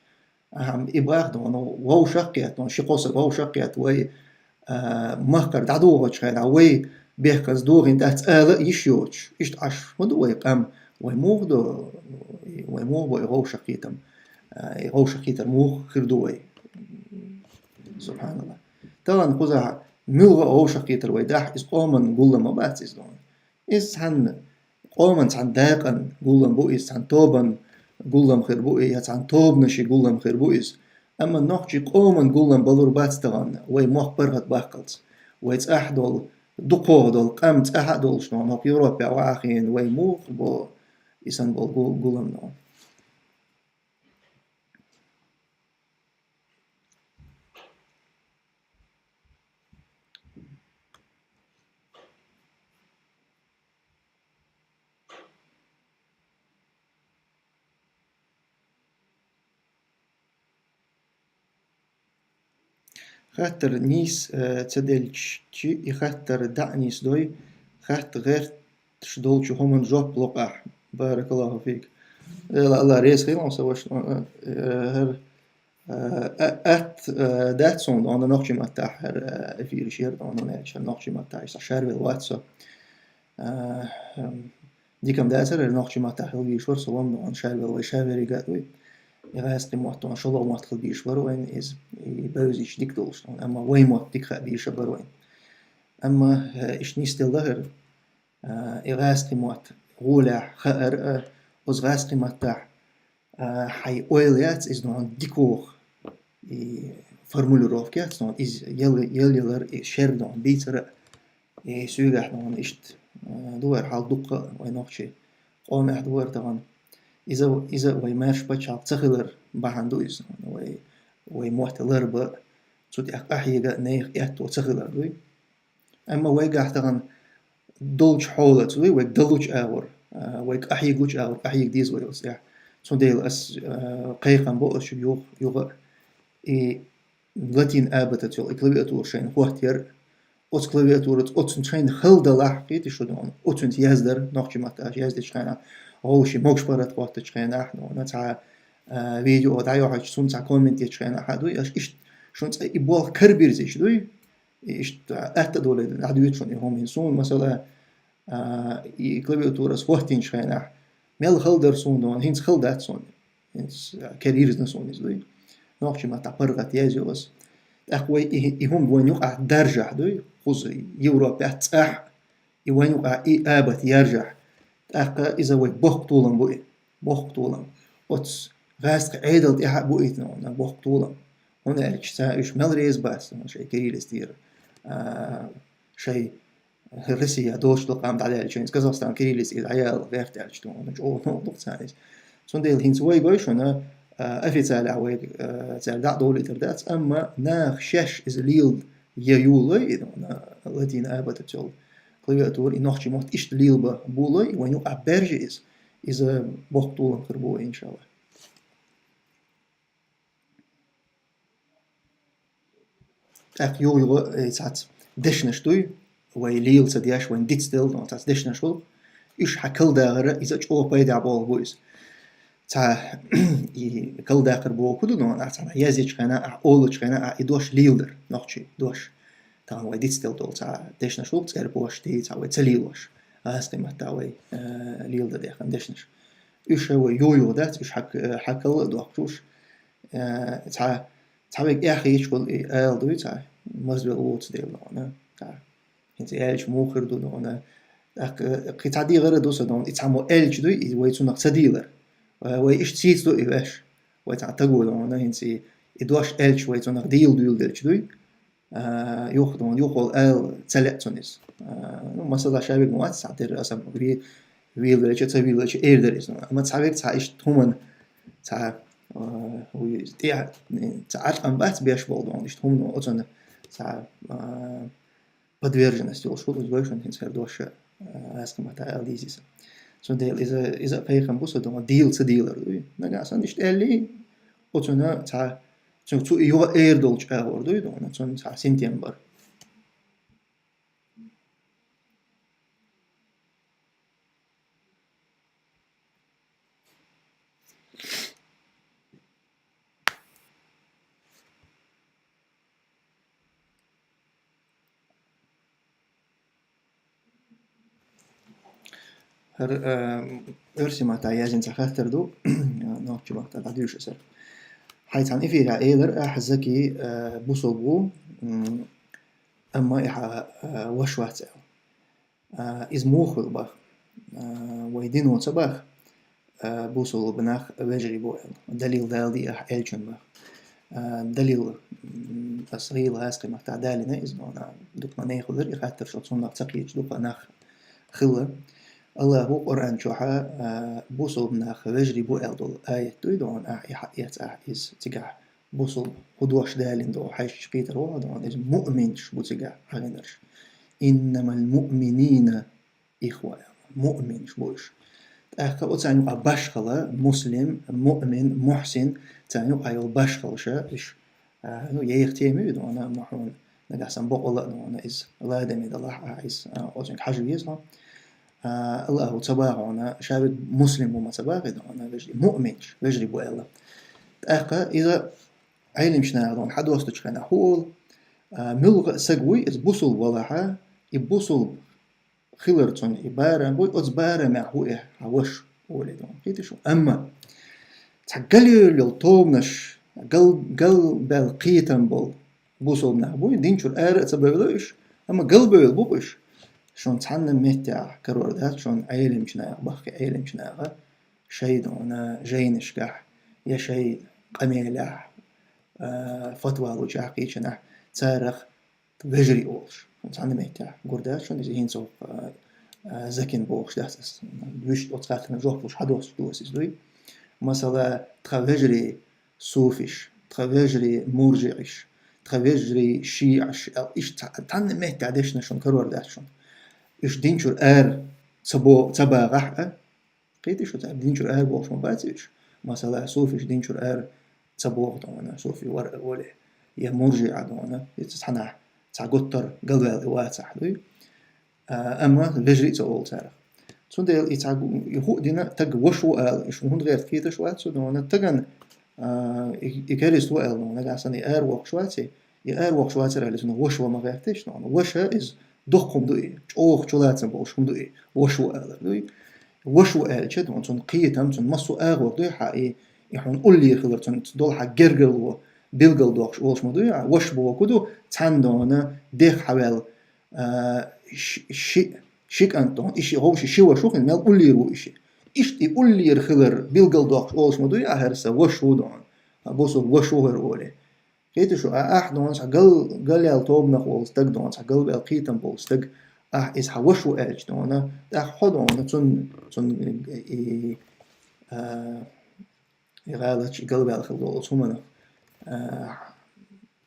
أهم إبراغ دون ووشخيت دون شقوص ووشخيت وي مهكر دعدوغش خير وي بيحكز دوغين دات يشوش إشت عش مدو وي قام وي موغ دو وي موغ وي غوشخيتم غوشخيتر موغ خردوي سبحان الله طبعا قزع ملغا غوشخيتر ويداح إس قومن قولن ما باتس دون إس هن قومن عن داقن قولن بو إس عن توبن قولن خير بو إس عن توبنشي قولن خير بو إس أما نوحجي قومن قولن بلور باتس دغن وي موغ برغت باقلت ويتس أحدول دقودل قامت أحدول شنون هوك يوروبيا واخين وي موغ بو إسان بول قولن نون خاطر نيس تدلش تشي يخاطر دعنيس دوي خاطر غير تشدول شو هم جوب لقاح بارك الله فيك لا الله ريس خير سوش هر أت داتسون أنا نقشي متاح هر في رشير أنا نعيش نقشي متاح شهر بالواتساب دي كم داتر نقشي متاح هو يشور سوام أنا شهر بالوشهر رجعتوي يغاسقي موت إن شاء الله ما تدخل بيش بروين إز يبوزيش ديك دولش أما وين موت ديك خا بيش بروين أما إيش نيستل ظهر يغاسقي موت غولع خائر وز غاسقي متاح حي أويليات إز نون ديكوخ فرمولروف كات نون إز يلر شر نون بيتر سوغح نون إشت دوار حال دقة وينوخشي قوم دوار طبعا إذا وي ماش بتشعب تخلر بحندو إز وي محتلر با صوت أحيجا نيخ يحتو تخلر دوي أما وي قاعد دولج حولت دوي وي دلوج أور وي أحيجوج أور أحيج ديز وي وسيح صون ديل أس قيقان بو أش يوغ لاتين آبتت يو إكلبياتور شين خواتير أوت كلبياتور أوت شين خلد لاحقي تشودون أوت يزدر نوخشي متاش يزدر شينا هوشي موكش برات وقت تشخينا احنا نتاع فيديو دايو حاج سون تاع كومنت تشخينا حدو ايش شون يبول كربير زيش دوي ايش اتا دول عدو يتشون هم يسون مثلا يكلبي تورس وقتين شخينا ميل خلدر سون دون هينس خلدات سون هينس كاريرز نسون دوي نوخشي ما تعبرغت يازيوس اخوي يهم وين يقع درجه دوي خصي يوروبا تاح وين يقع ابت يرجع أقا إذا وي بوخ طولن بوي بوخ طولن أتس غاست عيدل تيحق بويتنا هنا بوخ طولن هنا إيش إيش مل ريز بس شيء كريل استير شيء روسيا دوش لقام على الشين كازاخستان كريل استير عيال غير تعرفت هنا جو نقطة ثانية سنديل هين سوي قويش هنا أفيت على عويك على دع دولة تردات أما ناخ شش إز ليل يولي هنا الذين أبتت كلياتور إنوخشي موت إشت ليلبا بولاي وينو أبرج إذا بوقتولن خربوه إن شاء الله أك يو ساعات دشنش دوي وي ليل سدياش وين ديت ستيل نو ساعات دشنش ول إيش حكل داغر إذا تشوف بيدا بول بويس تا كل داغر بو كدو نو أعتنا يازيش خنا أولش خنا إدوش ليلدر نوخشي دوش تاع وي ديت ستيل دول تاع دشنا شول تاع بوش تي تاع وي تليلوش اسقيمه تاع وي ليل دا ديخن دشنش ايش هو يو دات ايش حكل دوقتوش تاع وي يا اخي يشغل ال دوي تاع مزبل ووتس ديل انا تاع انت ايش موخر دو انا قي تاع دي غير دوس دون يتعمو الج دوي وي تسنق تديلر وي ايش تسيت دو ايش وي تاع تقول انا انت يدوش الج وي تسنق ديل دوي يخدمون يقول تلاتونيز مثلا شابك موات ساعتير أسم ويل ويل تبي ويل إيردريز أما تعبك تعيش تومن تع ويستيع تعرف أم بات بيش بولدون إشت هم نو أصلا تع подверженность ол шут узбойшон хинсер доша аскама та элдизис so del is a peigen busse do deal to dealer naga san nicht elli otuna ta zu yo erdolch ordu do na son ta september her örsima ta yazin ta khater do no chuma ta duyush ser حيث عن إفيها إيلر أحزكي بوصلبو أما إحا وشوات إز موخل بخ ويدينو تبخ بوصل بناخ بجري بوئل دليل دالدي أح إلشن بخ دليل أصغيل هاسقي مقطع دالنا إز نونا دوك ما نيخذر إخاتر شوتسون نقتقيج دوك ناخ خلة الله هو قرآن شوحا بوصل بناخ بجري بوئل دول آية دويدون إحا إيت إز تقع بوصل هدوش دالين دو حيش شقيتر وادون إز مؤمن شبو تقع حغنرش إنما المؤمنين إخوة مؤمن شبوش أخا أتعنو أباشخلا مسلم مؤمن محسن تعنو أيو باشخلشا إش يختيمي دونا محون نقاسم بقولا دونا إز لا دمي دلاح إز أتعنو حجويزها الله تباغونا شابك مسلم وما تباغي دونا بجري مؤمن بجري بوئلا أخا إذا علم شنا دون حد وستو شكنا حول ملغ سقوي إز بوصل ولاحا يبوصل خلرتون عبارة بوي أزبارة مع هو هوش ولدون كيتي شو أما تقلي للطوبنش قل بالقيتن بول بوصل مع بوي دينشور آرة تبغلوش أما قلبه البوبش شون تحنن متع كروردات شون عيلم شنا بخي عيلم شنا شيء دونا جينش كح يا شيء قميلح فتوى رجع قيشنا تارخ بجري أولش تحنن متع قردات شون إذا هينسو زكين بوخش دهتس ويش أتقاتنا جوه بوش حدوس دوس إزدوي مثلا تخافجري صوفيش تخافجري مرجعش تخافجري شيعش أو إيش تحنن متع ديشنا شون كروردات شون إيش دينشور تبا غحة قيتي شو دينشور بوخش مباتيش مثلا صوفيش دينشور تبوغ دونا صوفي ورق وله يا مرجع دونا يتحنح تعقطر قلبي واسع دوي أما فيجري تقول تارة سون ديل يتعقو يهو دينا تج وشو إيش هون غير كيتا شوات سو دونا تجن يكرس وقال دونا جالسني وق شواتي وق شواتي رأي لسنا وشو ما غير تيش دونا وشة إز دخم دوي أوه شولاتن بوشهم دوي وشو دوي وشو شد دونا سون قيتهم سون مصو وق دوي حقي يحون قولي خلر سون دول حق جرجل بيلجل دوش وش مدوي وش بو كدو تندونا ديخ حوال شيك أنتون إشي هو شيء وشوك إن مال قولي رو إشي قولي خلر بيلجل دوش وش مدوي أهرسا وشو دون بوسو وشو هرولي كيت شو دون قال يالطوب نخول استق دون قال بالقيتم بول استق إس حوشو أج دون حدون تون يغالش قال بالخل دول ثمنا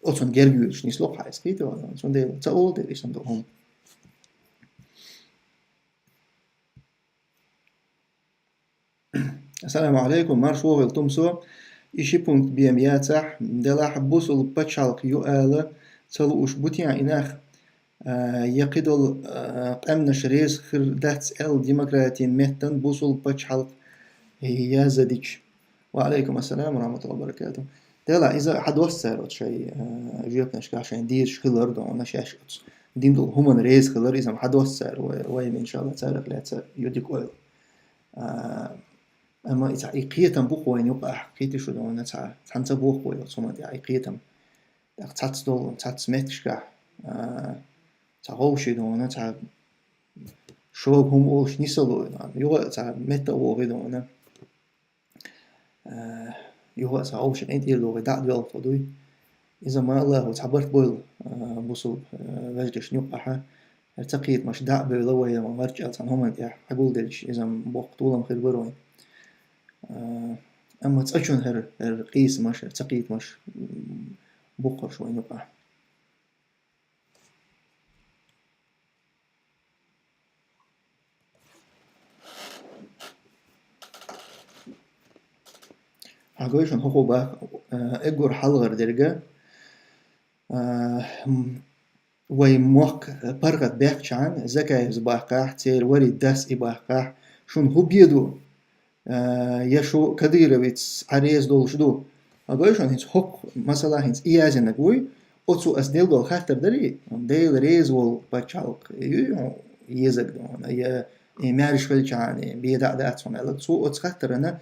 أصلا جرجوش نسلوق حاس كيت ولا تون ده تقول ده إيش عندهم السلام عليكم مرشو غلطمسو إشي بونت بيمياتح دلا حبوس البتشالق يؤالا تلوش بوتيا إناخ يقيدل أمن شريز خردات ديمقراطيين مهتن بوصل بتشالق يا زديش وعليكم السلام ورحمة الله وبركاته دلا إذا حد وصل شيء جيبناش عشان ديش خلر دونا شاش دين دول هم ريز خلر إذا حد وصل وين إن شاء الله تعرف لا يديك أويل أما إذا عقيتم بوخوين يبقى كيتي شو دونا تحنت بوخوين ثم دي عقيتم تحت دول تحت سمتشكا تعوشي دونا تح شوق هم أوش نسلو يوغا تح متى وغي دونا يوغا تعوش أنت يلو غدا دوال فدوي إذا ما الله تعبرت بول بوصل وجدش نيوقعها ارتقيت مش داع بلوي ما مرجع هم دي حقول دلش إذا بوقتولهم خير بروين أما تأجون هر قيس مش تقيت مش بقر شوي نقع حقويشون هو باك إجور حلغر درجة وي موك برغت بيخشان زكاة زباقاح تير وري داس إباقاح شون هو بيدو يشو كدير بيتس عريز دول شدو أقولشون هنس حق مثلا هنس إيازن نقوي أتسو أسديل دول خاطر دري ديل ريز وول باتشالق يزق دون يا مارش فلچان بيدا داتسون ألا تسو أتس خاطر أنا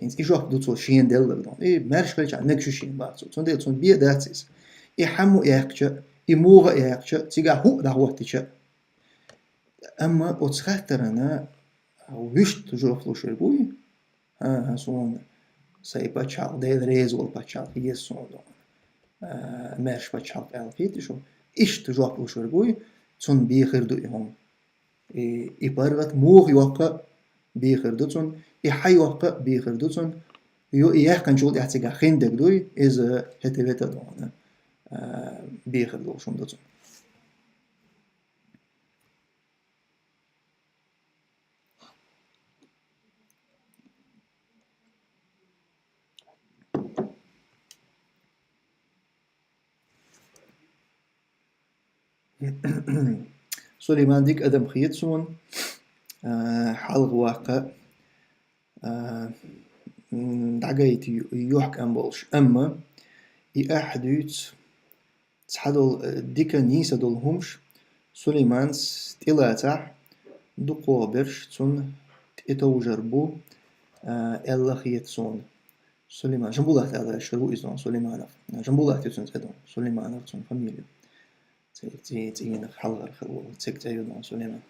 هنس إيشوف دو تسو شين ديل دون مارش فلچان نكشو شين باتسو تون ديل تون بيدا داتسيس حمو ياكشا موغا ياكشا تيغا هو دا هو تيشا أما أتس خاطر أنا ويشت تجوف لو شربوي صون سي باتشال ديل ريز وول باتشال هي صون مارش باتشال الفيت شو إيش تجوف لو شربوي صون بيخردو يهم إبارغت موغ يوقع بيخردو صون حي يوقع بيخردو صون يو إياه كان جول يحتاج خين دقدوي إذا هتبتا دون بيخردو شون دوتون سليمان ديك أدم خيتسون حلغ واقع دعجيت يوحك أمبولش أما أحدوت تحدل ديكا نيسا دولهمش سليمان ستيلاتح دقوا برش تون اتوجر بو ألا خيتسون سليمان جنبولات ألا شربو إزدون سليمانف جنبولات تون تدون سليمانف تون فاميليو تيجي حلغر خلو تيك تيودون سليمان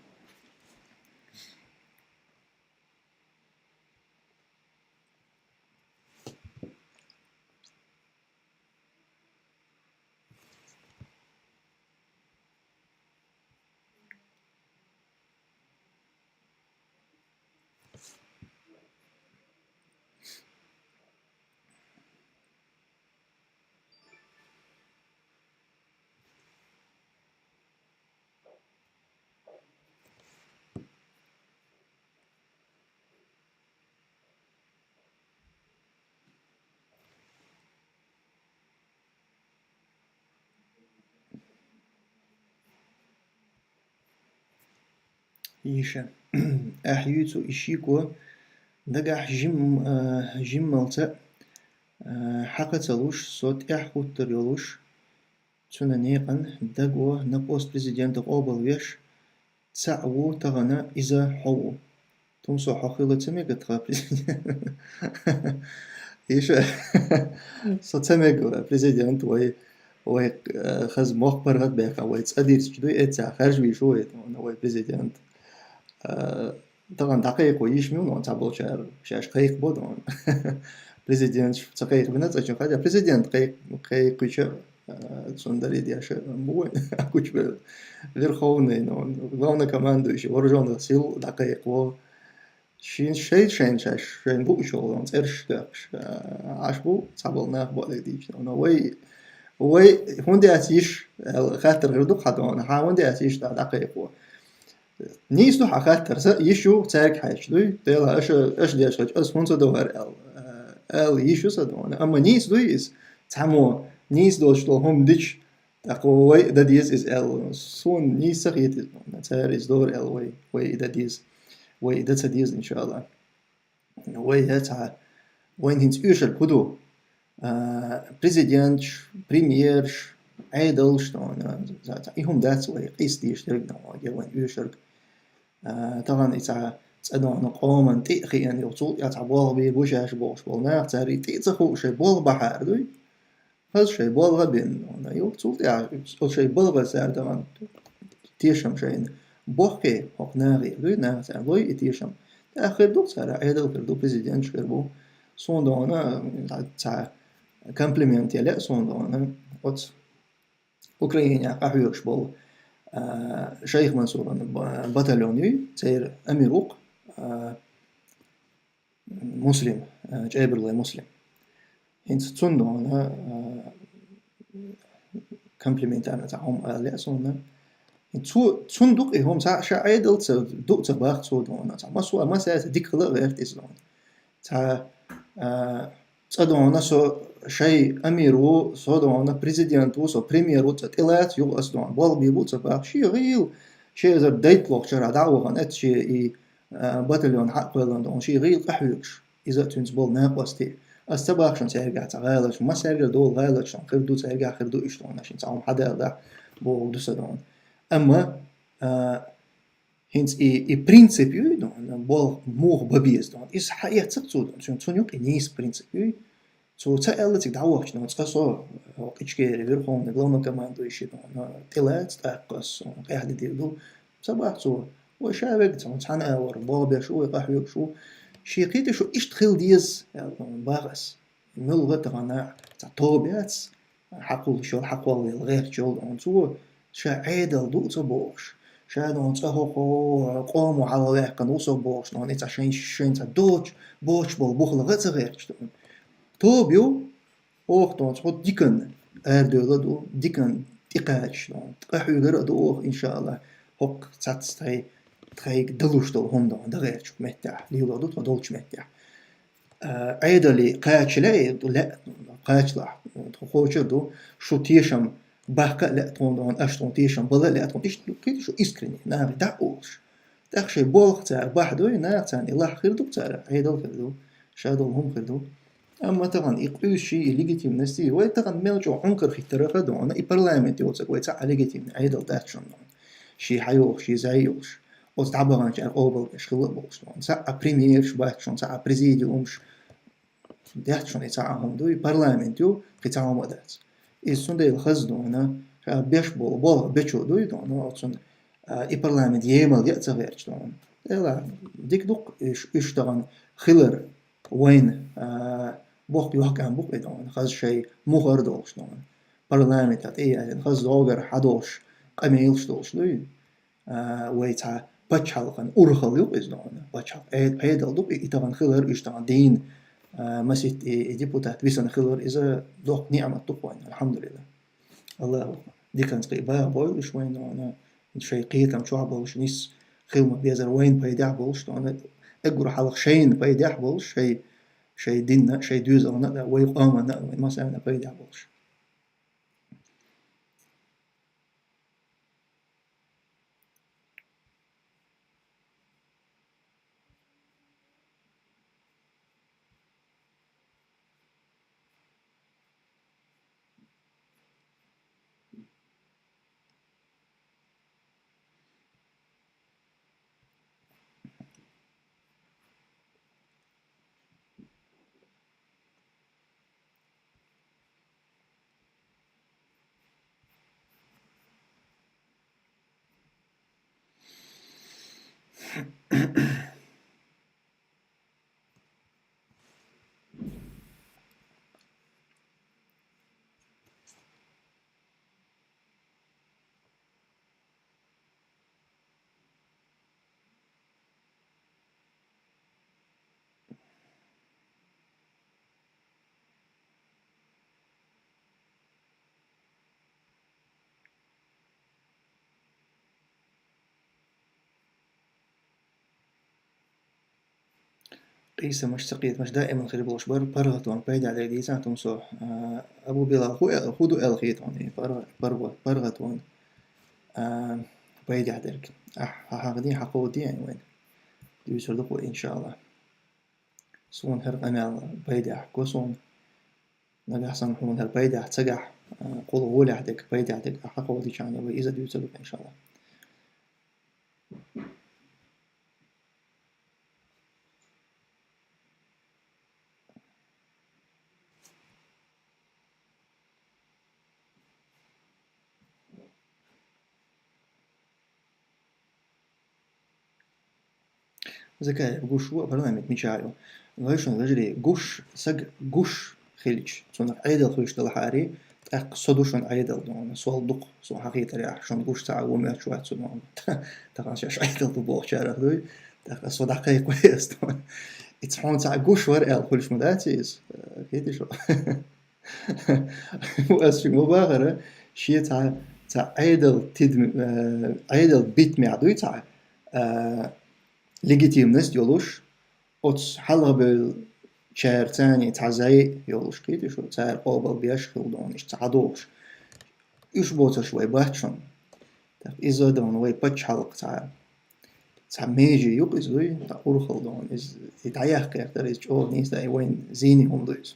يشا أحيوتو إشيكو دقاح جيم ملتا حقتلوش صوت إحكو تريولوش تسونا نيقن دقو نبوست بريزيدنت قوبل ويش تسعو تغنى إذا حو تمسو حقيلة تميقى تغا بريزيدنت إيشا صوت تميقى بريزيدنت وي خز مخبر غد بيقى وي تسأدير تجدوي إتسا خارج ويشوي وي بريزيدنت طبعا دقيق ويش ميون تعبو شاش قيق بودون بريزيدنت تقيق بنات أشون خاجة بريزيدنت قيق ويش تسوندري دياش بوين أكوش غير خوني غونا كمان دوش ورجون غسيل دقيق و شين شين بو شغل ترش داش عشبو تعبو ناخ بو لك ديش وي هوندي أتيش خاطر غير دوق حدو أنا هوندي أتيش دقيق و نيس نوح خاطر يشو تارك حاج دوي تيلا اش ديش حاج اس هونسو دوهر ال يشو صدون اما نيس دويس تعمو نيس دوش لو هم ديش تقوي داديز از ال سون نيس سخيت تار از دور ال وي داديز وي داتس ديز ان شاء الله وي هتا وين هنس يوشل كودو بريزيدنت بريمير عيدل شتون هم داتس وي قيس ديش ترقنا وين يوشل طبعا إذا تسألون قوما تأخي أن يوصل يتعبوا بي بوشاش بوش بولنا تاري تيتسخو شي بول بحر دوي هذا شي بول غبين أنا يوصل يعني شي بول بسار طبعا تيشم شين بوخي حق ناغي دوي ناغ تار دوي تيشم آخر دو تارا عيدل كردو بريزيدنت شكربو صون دونا تاع كمبليمنت يلا صون دونا قط أوكرانيا قحويش بول شيخ منصور بطلوني تير أميروق مسلم جابر الله مسلم هنس تصندونا كمبلمنت أنا تعهم لا صونا تصندوق هم شعيدل تصدق تباخ صودونا ما سوا ما ساس ديك خلا غير تزلون تا تصدونا سو شيء أميرو صدونا بريزيدنتو سو بريميرو تطلعت يو أصدونا بال بيبو تباخ شيء غير شيء زر دايت لوك شرع دعوة عن شيء باتليون حق لندن شيء غير قحوش إذا تنسبول ناقصتي استباق شون سيرجع تعالش ما سيرجع دول غالش شون خردو سيرجع خردو إشلون عشان تعاون حدا ده بو دوسدون أما هنس برينسيبيو دون بول موغ بابيز دون إس حقيقة تقصد شون تونيوك إنيس برينسيبيو سو تألت دعوة شنو تقصو إشكيري غيرهم نقولنا كمان دو إشي دون تلات تقص قاعد يديرو سباق سو وشابك تمام اور بابا شو قحوي شو شي قيت شو إيش تخيل ديز باغس ملغة تغنى تعطوبيات حقول شو حقول الغير شو دون سو شا عيدل دو تبوش شا دون تهوقو قومو على ذاك نوصو بوش دون إتش عشان شين تدوش بوش بالبخل غير تغير دون توبيو أوه دون تقول ديكن أردو دو ديكن تقاش دون قحوي غير دو إن شاء الله هوك تاتستاي تخيك دلوش دول هم دون دغير شو متاح ليولو دو تدولش متاح عيدلي قاش لا قاش لا تخوشر دو شو تيشم باكا لا تون دون اشتون تيشم بلا لا تون تيش كيد شو اسكريني نار داوش داخشي بولخ تاع بحدو نار تاني الله خير دو تاع عيدل خير شادو هم خير اما طبعا يقيس شيء ليجيتيم نستي وي طبعا ملجو عنكر في الطريقه دون اي برلمان يوصل وي تاع ليجيتيم عيدل داتشون شي حيوخ شي زيوش os تعبران جار أوبل شغل بوشلون ساعة بريمير شباك شون ساعة بريزيديومش ده شون يتعاهم دوي برلمانتو قطعهم ودات إيسون ده الخزدونا بيش بول بيشو دوي دونا أصلا برلمان يمل يأتغير شلون لا ديك دوق إيش طبعا خلر وين بوق يوحك عن بوق إدون خز شيء مغرد شلون برلمان تات إيه خز دوغر حدوش قميل شلوش دوي ويتا بچالقن أورخل يوق إزدون بچال أيدل دوق إتغن خلر إشتغن دين مسيت ديبوتات بيسن خلر إذا دوق نعمة دوقوين الحمد لله الله دي كانت قيبا بويل شوين أنا شيء قيتم شو عبولش نيس خلما بيزر وين بيدع بولش أنا أقول حلق شين بيدع بولش شيء ديننا شيء دوزرنا ويقامنا ما سامنا بيدع بولش قيسة مش تقيت مش دائما خربوش برغتون بيد على دي ساعتهم صح أبو بلا خودو الخيتون برغتون بيد عليك حقدين حقودي يعني وين يوصل لقوا إن شاء الله صون هر أنا بيد حكو صون نبي حسن حون هر بيد تجح قول غول عدك بيد عدك حقودي يعني وإذا يوصل إن شاء الله ذكاء جوش هو برنامج ميشايو غيشون رجلي جوش سج جوش خليج صنع عيدل خليج تلحاري تأق صدوشون عيدل دون سوال دق سو حقيقة رياح شون جوش تاع ومات شوية صنعون تقان شاش عيدل تبوغ شارع دوي تأق صدق كويس دون يتصحون تاع قوش ورقة كلش مداتيز كيدي شو وأسفي مباغرة شيء تاع عيدل عيدل بيت معدوي تاع ليجيتيمنس يولوش أوتس حلقة بالشهر تاني تاع زي يولوش كيدي شو تاع قابل بيشخل دونش تاع دوش يش بوتا شوي باتشون إذا دون وي باتش حلقة تاع ميجي يوقز دوي تاع أورخل دون إز يتعيح كيرتر إز جو نيس دا وين زيني هم دويز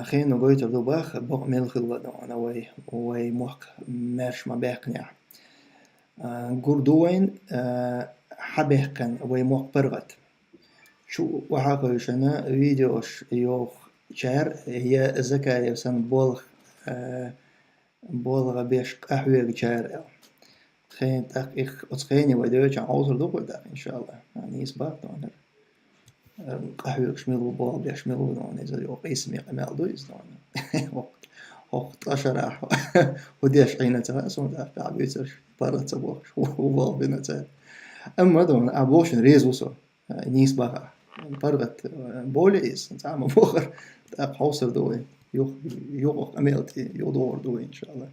خين نقول تردو باخ بق ميل خلوا دون وي موك مارش ما بيقنع قردوين حبيقن وي موك برغت شو وحاقوشنا فيديوش يوخ شهر هي زكاة يسن بولغ بيش قهوة شهر خين تاق إخ أتخيني ودوش عن عوضر دوغو دا إن شاء الله يعني إسباق دون قهوة شميلو بول بيشميلو دون إذا يوق اسمي قمال دويز دون وقت أشرح وديش عينة تغاسون دا قابيتر بارت تبوش وبال بنتال أما دون أبوشن ريزوسو نيس بقى برغت بوليس نتعامل بوخر تاق حوصر دوي يوق أميلتي يودور دوي إن شاء الله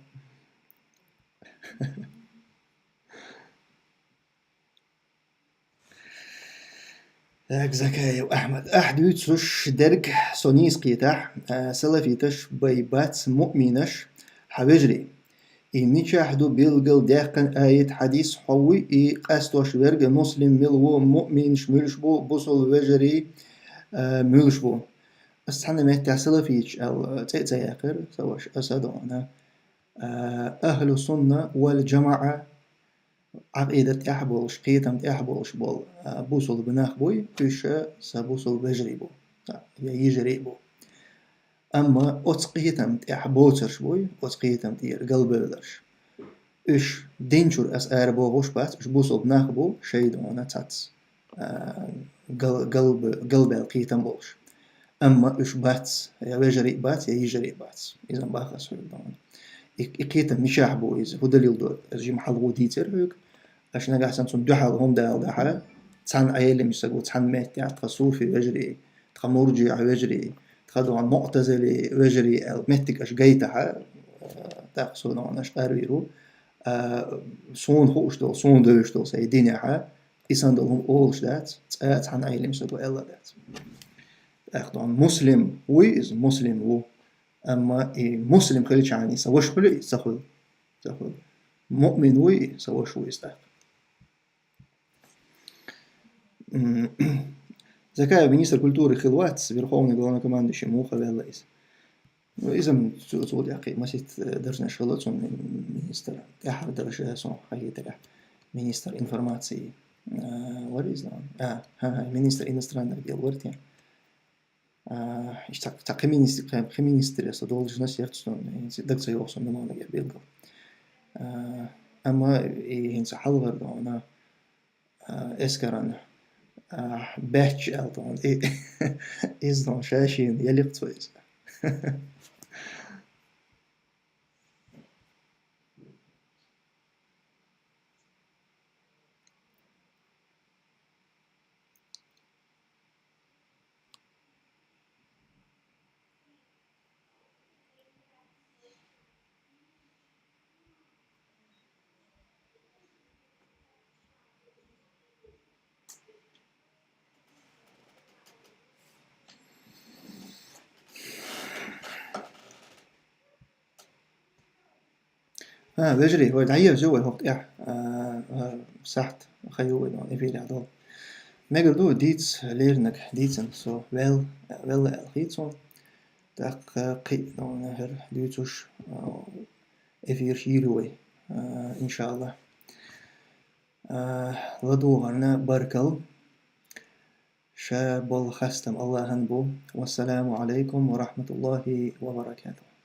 زكايا وأحمد يتسوش درج سونيس قيتح سلفيتش بيبات مؤمنش حبجري إني أحدو بيلقل داقن آية حديث حوي قاستوش ورق مسلم ملو مؤمن شملش بو بوصل وجري ملش بو استحنا ما تحصل فيش أو تأخر سواش أسدونا أهل السنة والجماعة عقيدة أحبولش قيتم أحبولش بول بوصل بناخ بوي إيش سبوصل بجري بو يجري بو أما أتقيتم أحبوترش بوي أتقيتم دير قلبي إيش دينشور أس أربو غوش بات إيش بوصل بناخ بو شيء دونا تاتس قلب القيتم بولش أما إيش بات يا وجري بات يا يجري بات إذا باخس في الدون إقيتم مشاح بو إذا هو دليل دور إذا محل غوديتر هيك عشان أحسن تون دحال هم دحال تحن عيلي مسجو تحن مات يعني تخصوفي وجري تخمرجي وجري تخدو عن معتزلي وجري المتك أش جيتها تاخسون عن أش قاريرو صون خوش دول صون دوش دول سي دينها إسان دولهم أولش دات تحن عيلي مسجو إلا دات أخدو عن مسلم ويز مسلم هو أما مسلم خليش عني سوش خلي سخل مؤمن وي سوش وي استاق زكاة министр культуры Хилватс, верховный главнокомандующий Муха Веллайс. إذا تقول يا أخي مسيت درجنا شغلات министр أحد درجة سون حقيقة министр информации what is that министр иностранных дел вертен إيش تق министр يا должность يرتون دكتور يوصل من هذا يبيلقى أما هنس حلغر دونا إسكران باتش ألتون إزدون شاشين يليق تويز بجري هو دعيه جوا هوقت ساعت خيوي دون إفيل عدل ما قدو ديتس ليرنك ديتسن سو wel الخيتسون دق قي دون هر ديتوش إفير شيروي إن شاء الله لدو غرنا باركل شاب الخستم الله هنبو والسلام عليكم ورحمة الله وبركاته